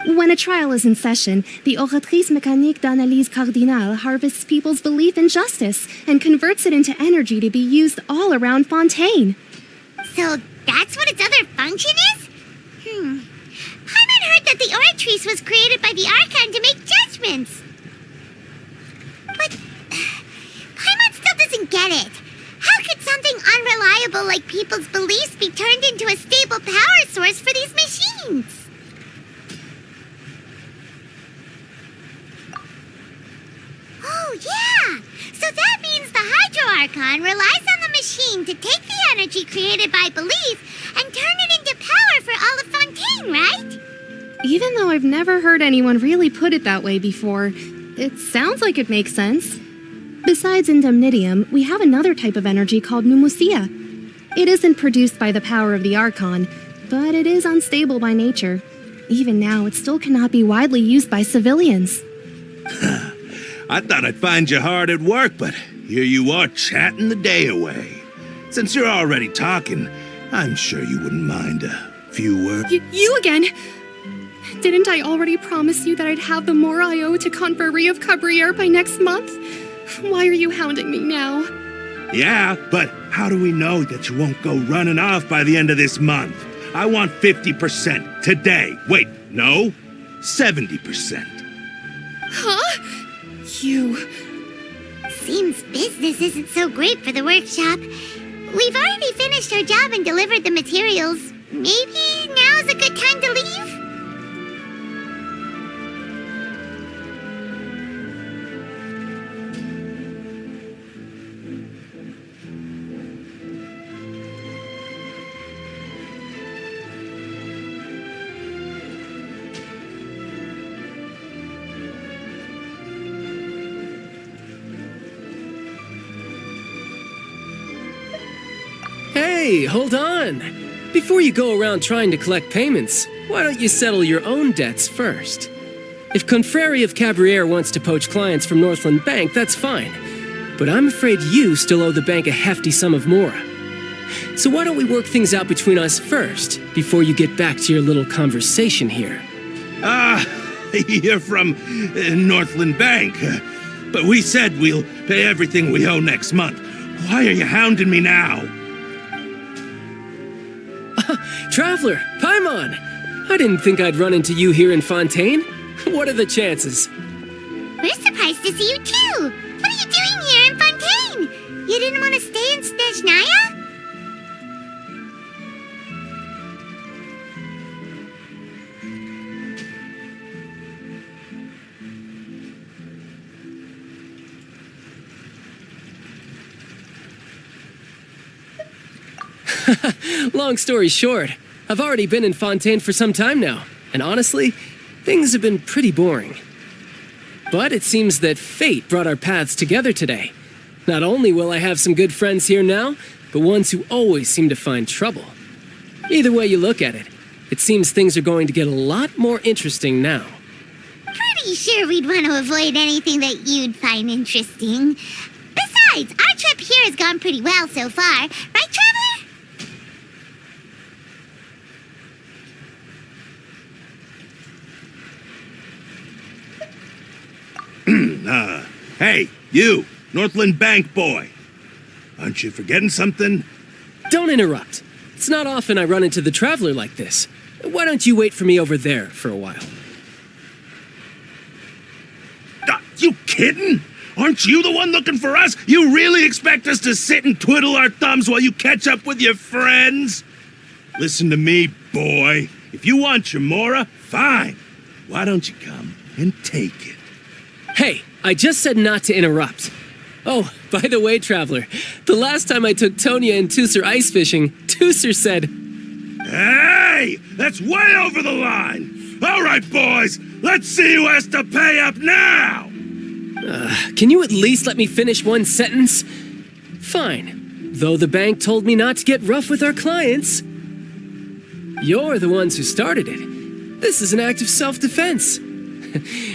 when a trial is in session, the oratrice mécanique d'analyse cardinale harvests people's belief in justice and converts it into energy to be used all around Fontaine. So that's what its other function is? Hyman heard that the oratrice was created by the archon to make judgments. But Hyman still doesn't get it. How could something unreliable like people's beliefs be turned into a stable power source for these machines? Oh, yeah! So that means the Hydro Archon relies on the machine to take the energy created by belief and turn it into power for all of Fontaine, right? Even though I've never heard anyone really put it that way before, it sounds like it makes sense. Besides indemnitium, we have another type of energy called pneumosia. It isn't produced by the power of the Archon, but it is unstable by nature. Even now, it still cannot be widely used by civilians. I thought I'd find you hard at work, but here you are chatting the day away. Since you're already talking, I'm sure you wouldn't mind a few words. You again? Didn't I already promise you that I'd have the more I owe to Confrérie of Cabriere by next month? Why are you hounding me now? Yeah, but how do we know that you won't go running off by the end of this month? I want 50% today. Wait, no, 70%. Huh? You... Seems business isn't so great for the workshop. We've already finished our job and delivered the materials. Maybe now's a good time to leave? Hey, hold on! Before you go around trying to collect payments, why don't you settle your own debts first? If Confrérie of Cabriere wants to poach clients from Northland Bank, that's fine. But I'm afraid you still owe the bank a hefty sum of mora. So why don't we work things out between us first, before you get back to your little conversation here? You're from Northland Bank. But we said we'll pay everything we owe next month. Why are you hounding me now? Traveler, Paimon! I didn't think I'd run into you here in Fontaine. What are the chances? We're surprised to see you too! What are you doing here in Fontaine? You didn't want to stay in Snezhnaya? Long story short, I've already been in Fontaine for some time now, and honestly, things have been pretty boring. But it seems that fate brought our paths together today. Not only will I have some good friends here now, but ones who always seem to find trouble. Either way you look at it, it seems things are going to get a lot more interesting now. Pretty sure we'd want to avoid anything that you'd find interesting. Besides, our trip here has gone pretty well so far, right, Traveler? Hey, you, Northland Bank boy. Aren't you forgetting something? Don't interrupt. It's not often I run into the Traveler like this. Why don't you wait for me over there for a while? You kidding? Aren't you the one looking for us? You really expect us to sit and twiddle our thumbs while you catch up with your friends? Listen to me, boy. If you want your mora, fine. Why don't you come and take it? Hey, I just said not to interrupt. Oh, by the way, Traveler, the last time I took Tonya and Tusser ice fishing, Tusser said... Hey! That's way over the line! All right, boys, let's see who has to pay up now! Can you at least let me finish one sentence? Fine. Though the bank told me not to get rough with our clients. You're the ones who started it. This is an act of self-defense.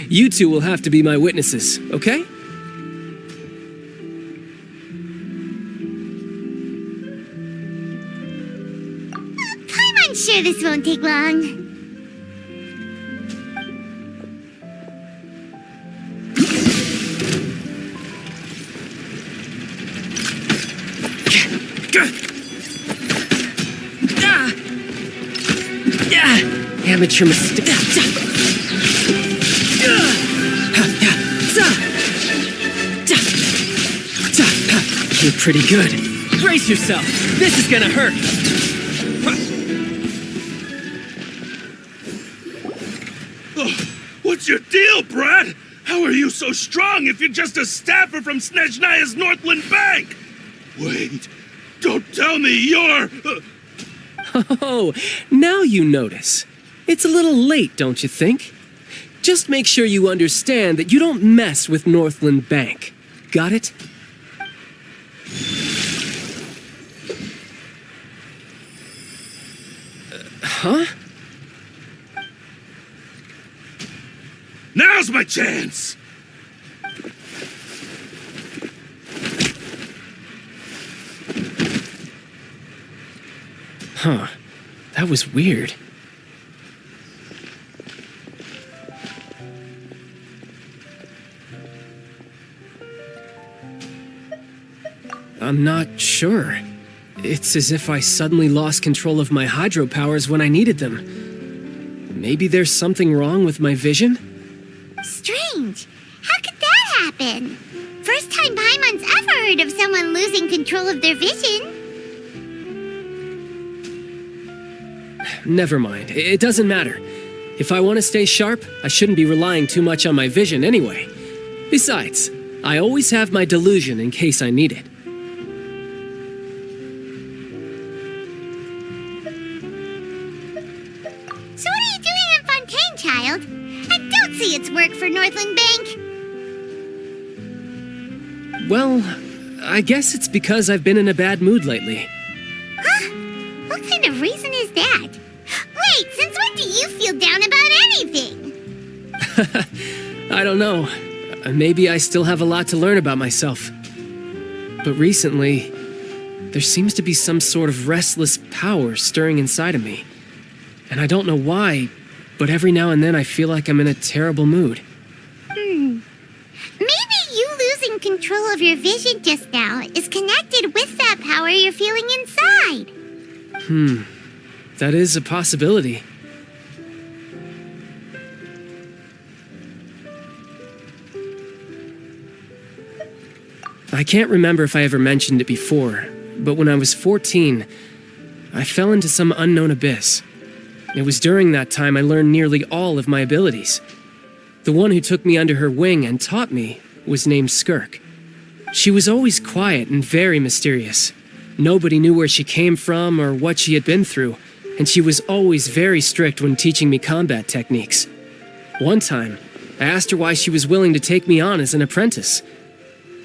You two will have to be my witnesses, okay? I'm sure this won't take long. Amateur mistake. You're pretty good. Brace yourself. This is gonna hurt. What's your deal, Brad? How are you so strong if you're just a staffer from Snezhnaya's Northland Bank? Wait, don't tell me you're... Oh, now you notice. It's a little late, don't you think? Just make sure you understand that you don't mess with Northland Bank. Got it? Huh? Now's my chance! Huh. That was weird. I'm not sure. It's as if I suddenly lost control of my hydro powers when I needed them. Maybe there's something wrong with my vision? Strange. How could that happen? First time Paimon's ever heard of someone losing control of their vision. Never mind. It doesn't matter. If I want to stay sharp, I shouldn't be relying too much on my vision anyway. Besides, I always have my delusion in case I need it. So what are you doing in Fontaine, child? I don't see its work for Northland Bank. Well, I guess it's because I've been in a bad mood lately. Huh? What kind of reason is that? Wait, since when do you feel down about anything? I don't know. Maybe I still have a lot to learn about myself. But recently, there seems to be some sort of restless power stirring inside of me. And I don't know why, but every now and then I feel like I'm in a terrible mood. Maybe you losing control of your vision just now is connected with that power you're feeling inside. That is a possibility. I can't remember if I ever mentioned it before, but when I was 14, I fell into some unknown abyss. It was during that time I learned nearly all of my abilities. The one who took me under her wing and taught me was named Skirk. She was always quiet and very mysterious. Nobody knew where she came from or what she had been through, and she was always very strict when teaching me combat techniques. One time, I asked her why she was willing to take me on as an apprentice.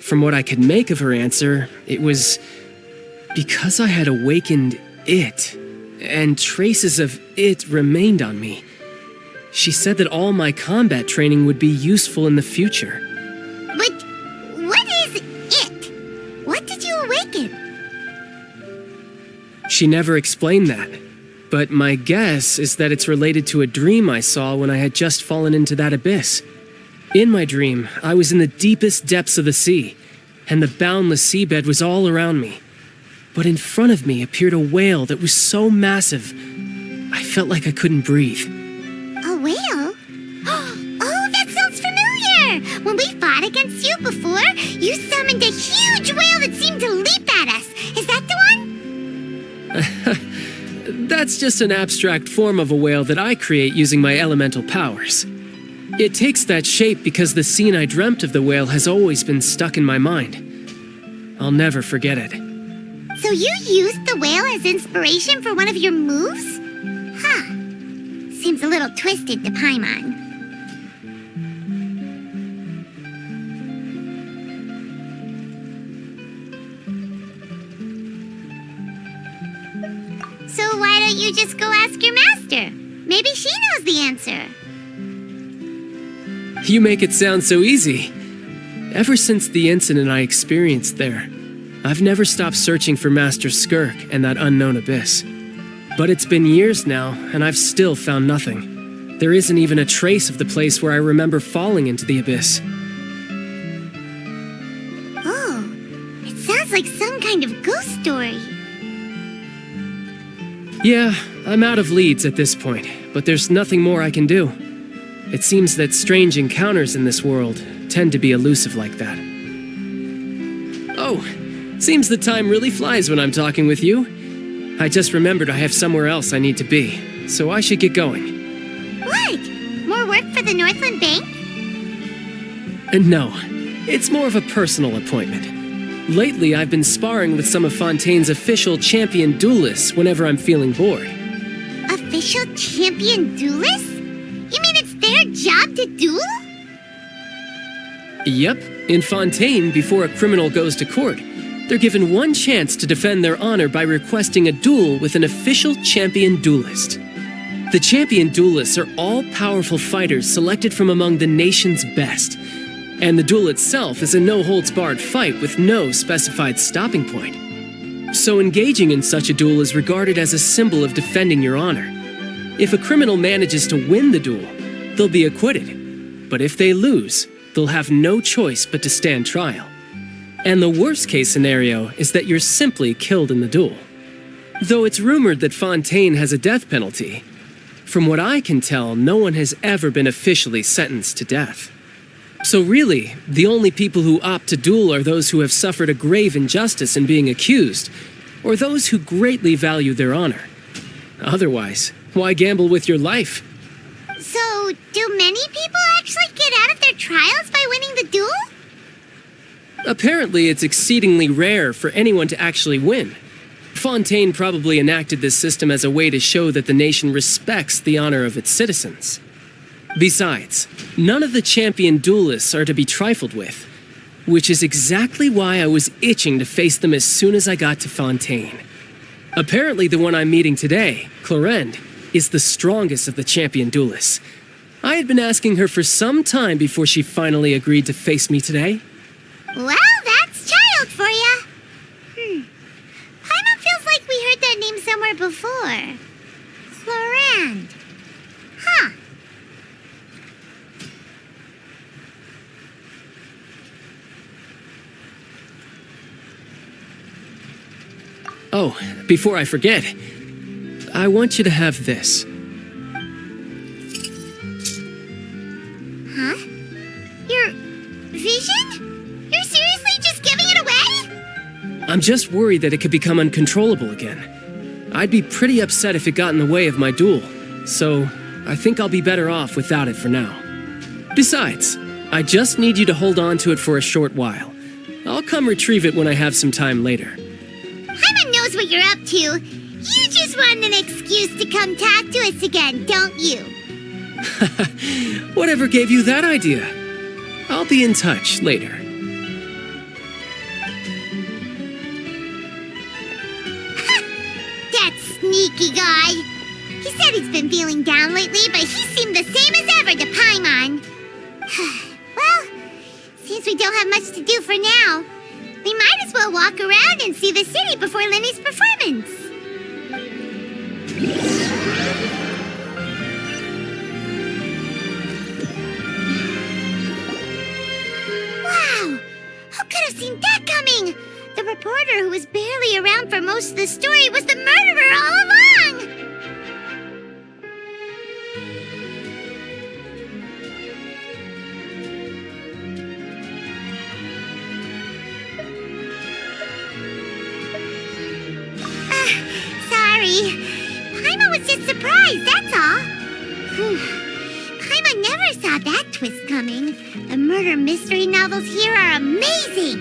From what I could make of her answer, it was because I had awakened it, and traces of it remained on me. She said that all my combat training would be useful in the future. But what is it? What did you awaken? She never explained that, but my guess is that it's related to a dream I saw when I had just fallen into that abyss. In my dream, I was in the deepest depths of the sea, and the boundless seabed was all around me. But in front of me appeared a whale that was so massive, I felt like I couldn't breathe. A whale? Oh, that sounds familiar! When we fought against you before, you summoned a huge whale that seemed to leap at us. Is that the one? That's just an abstract form of a whale that I create using my elemental powers. It takes that shape because the scene I dreamt of the whale has always been stuck in my mind. I'll never forget it. So you used the whale as inspiration for one of your moves? Huh. Seems a little twisted to Paimon. So why don't you just go ask your master? Maybe she knows the answer. You make it sound so easy. Ever since the incident I experienced there, I've never stopped searching for Master Skirk and that unknown abyss. But it's been years now, and I've still found nothing. There isn't even a trace of the place where I remember falling into the abyss. Oh, it sounds like some kind of ghost story. Yeah, I'm out of leads at this point, but there's nothing more I can do. It seems that strange encounters in this world tend to be elusive like that. Oh, seems the time really flies when I'm talking with you. I just remembered I have somewhere else I need to be, so I should get going. What? More work for the Northland Bank? No, it's more of a personal appointment. Lately, I've been sparring with some of Fontaine's official champion duelists whenever I'm feeling bored. Official champion duelists? You mean it's their job to duel? Yep, in Fontaine, before a criminal goes to court, they're given one chance to defend their honor by requesting a duel with an official champion duelist. The champion duelists are all powerful fighters selected from among the nation's best, and the duel itself is a no-holds-barred fight with no specified stopping point. So engaging in such a duel is regarded as a symbol of defending your honor. If a criminal manages to win the duel, they'll be acquitted. But if they lose, they'll have no choice but to stand trial. And the worst-case scenario is that you're simply killed in the duel. Though it's rumored that Fontaine has a death penalty, from what I can tell, no one has ever been officially sentenced to death. So really, the only people who opt to duel are those who have suffered a grave injustice in being accused, or those who greatly value their honor. Otherwise, why gamble with your life? So, do many people actually get out of their trials by winning the duel? Apparently, it's exceedingly rare for anyone to actually win. Fontaine probably enacted this system as a way to show that the nation respects the honor of its citizens. Besides, none of the champion duelists are to be trifled with, which is exactly why I was itching to face them as soon as I got to Fontaine. Apparently, the one I'm meeting today, Clorinde, is the strongest of the champion duelists. I had been asking her for some time before she finally agreed to face me today. Well, that's child for ya. Paimon feels like we heard that name somewhere before. Clorinde. Huh. Oh, before I forget, I want you to have this. Huh? Your vision? You're seriously just giving it away? I'm just worried that it could become uncontrollable again. I'd be pretty upset if it got in the way of my duel, so I think I'll be better off without it for now. Besides, I just need you to hold on to it for a short while. I'll come retrieve it when I have some time later. Paimon knows what you're up to. You just want an excuse to come talk to us again, don't you? Whatever gave you that idea? I'll be in touch later. That sneaky guy. He said he's been feeling down lately, but he seemed the same as ever to Paimon. Well, since we don't have much to do for now, we might as well walk around and see the city before Lenny's performance. Wow! Who could have seen that coming? The reporter who was barely around for most of the story was the murderer all along! Sorry. Paimon was just surprised, that's all. Paimon never saw that twist coming. The murder mystery novels here are amazing.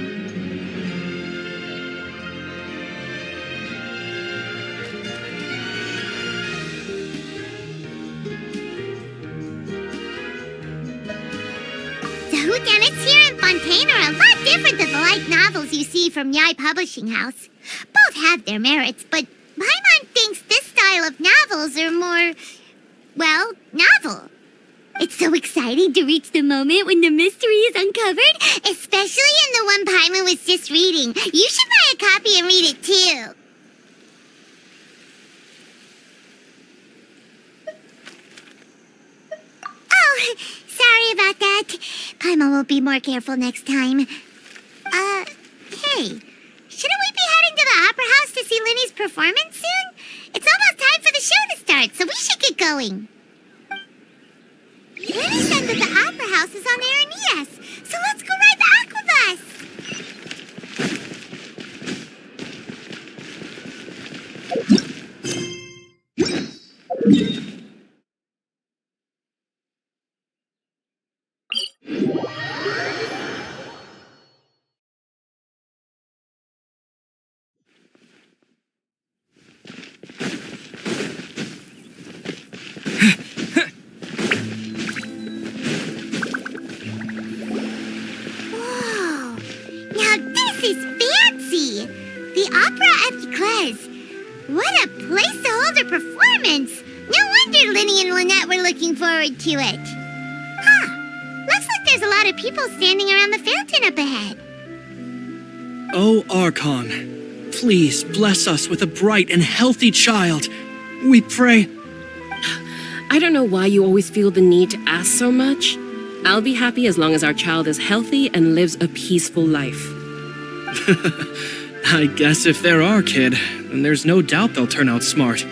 The whodunits here in Fontaine are a lot different than the light novels you see from Yai Publishing House. Both have their merits, but Paimon thinks this style of novels are more, well, novel. It's so exciting to reach the moment when the mystery is uncovered, especially in the one Paimon was just reading. You should buy a copy and read it too. Oh, sorry about that. Paimon will be more careful next time. Hey, shouldn't we be heading to the Opera House to see Lenny's performance soon? It's almost time for the show to start, so we should get going. Lenny said that the Opera House is on Aranias, so let's go ride the Aquabus. Whoa! Now this is fancy! The Opera Epiclese. What a place to hold a performance! No wonder Lenny and Lynette were looking forward to it. Huh. Looks like there's a lot of people standing around the fountain up ahead. Oh, Archon, please bless us with a bright and healthy child. We pray. I don't know why you always feel the need to ask so much. I'll be happy as long as our child is healthy and lives a peaceful life. I guess if they're our kid, then there's no doubt they'll turn out smart.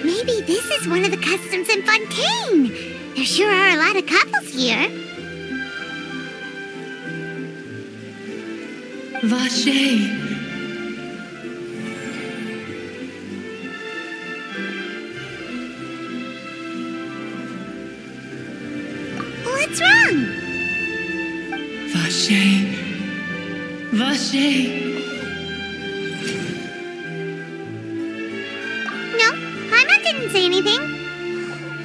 Maybe this is one of the customs in Fontaine. There sure are a lot of couples here. Vache. What's wrong? Vache. Vache. No, Paimon didn't say anything.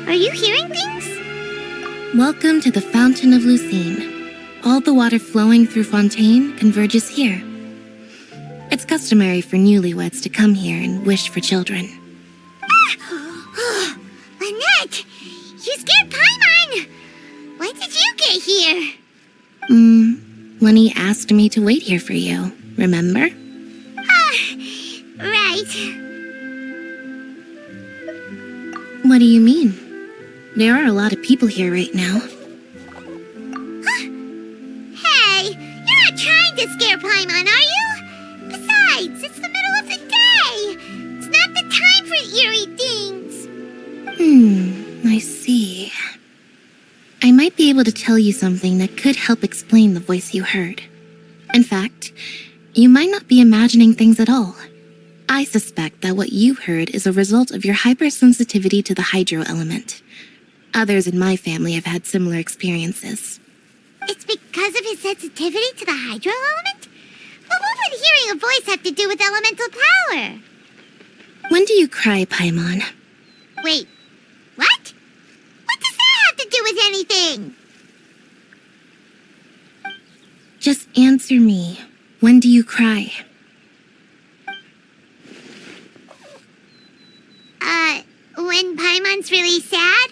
Are you hearing things? Welcome to the Fountain of Lucine. All the water flowing through Fontaine converges here. It's customary for newlyweds to come here and wish for children. Lynette! You scared Paimon! When did you get here? Lenny asked me to wait here for you, remember? Right. What do you mean? There are a lot of people here right now. Hey, you're not trying to scare Paimon, are you? Besides, it's the middle of the day. It's not the time for eerie things. I see. I might be able to tell you something that could help explain the voice you heard. In fact, you might not be imagining things at all. I suspect that what you heard is a result of your hypersensitivity to the hydro element. Others in my family have had similar experiences. It's because of his sensitivity to the hydro element? But what would hearing a voice have to do with elemental power? When do you cry, Paimon? Wait, what? What does that have to do with anything? Just answer me. When do you cry? When Paimon's really sad?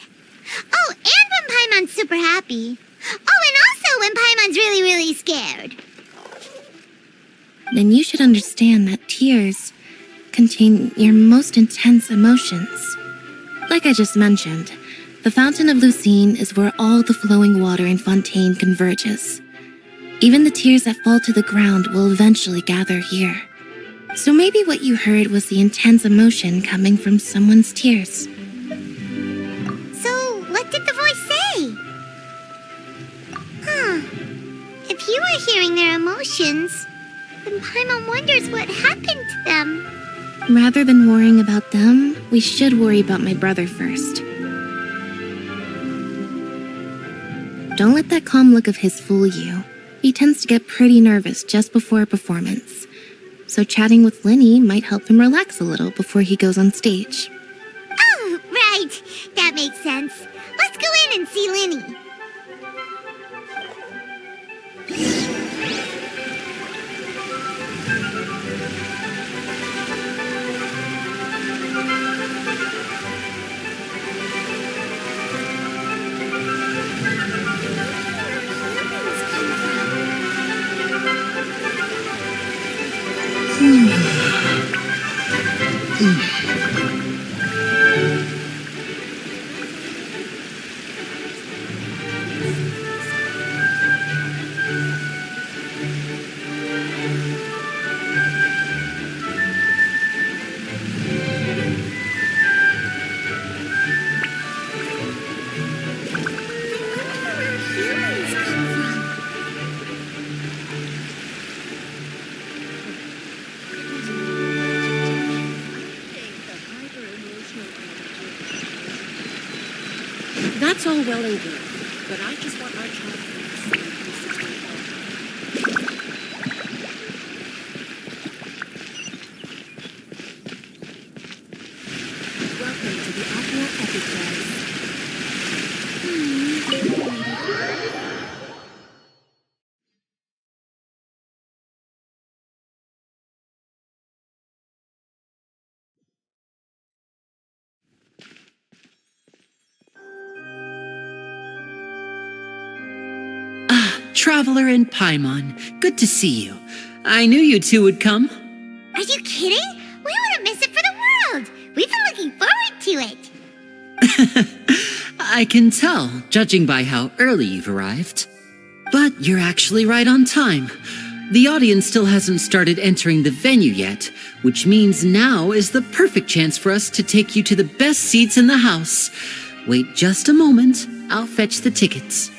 Oh, and when Paimon's super happy. Oh, and also when Paimon's really, really scared. Then you should understand that tears contain your most intense emotions. Like I just mentioned, the Fountain of Lucine is where all the flowing water in Fontaine converges. Even the tears that fall to the ground will eventually gather here. So maybe what you heard was the intense emotion coming from someone's tears. So, what did the voice say? If you were hearing their emotions, then Paimon wonders what happened to them. Rather than worrying about them, we should worry about my brother first. Don't let that calm look of his fool you. He tends to get pretty nervous just before a performance. So chatting with Lenny might help him relax a little before he goes on stage. Oh, right. That makes sense. Let's go in and see Lenny. That's all well and good, but I just want our child to Welcome to the Opera Epicrise. Traveler and Paimon, good to see you. I knew you two would come. Are you kidding? We wouldn't miss it for the world. We've been looking forward to it. I can tell, judging by how early you've arrived. But you're actually right on time. The audience still hasn't started entering the venue yet, which means now is the perfect chance for us to take you to the best seats in the house. Wait just a moment, I'll fetch the tickets.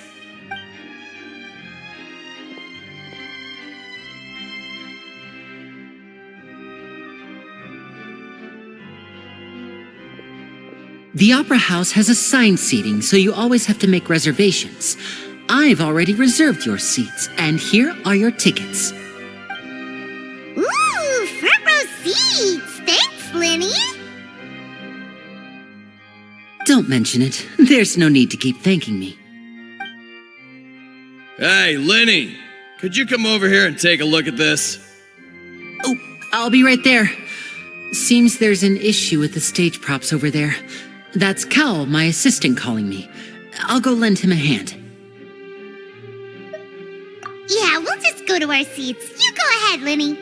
The Opera House has assigned seating, so you always have to make reservations. I've already reserved your seats, and here are your tickets. Ooh, front row seats! Thanks, Lenny! Don't mention it. There's no need to keep thanking me. Hey, Lenny! Could you come over here and take a look at this? Oh, I'll be right there. Seems there's an issue with the stage props over there. That's Cal, my assistant, calling me. I'll go lend him a hand. Yeah, we'll just go to our seats. You go ahead, Lenny.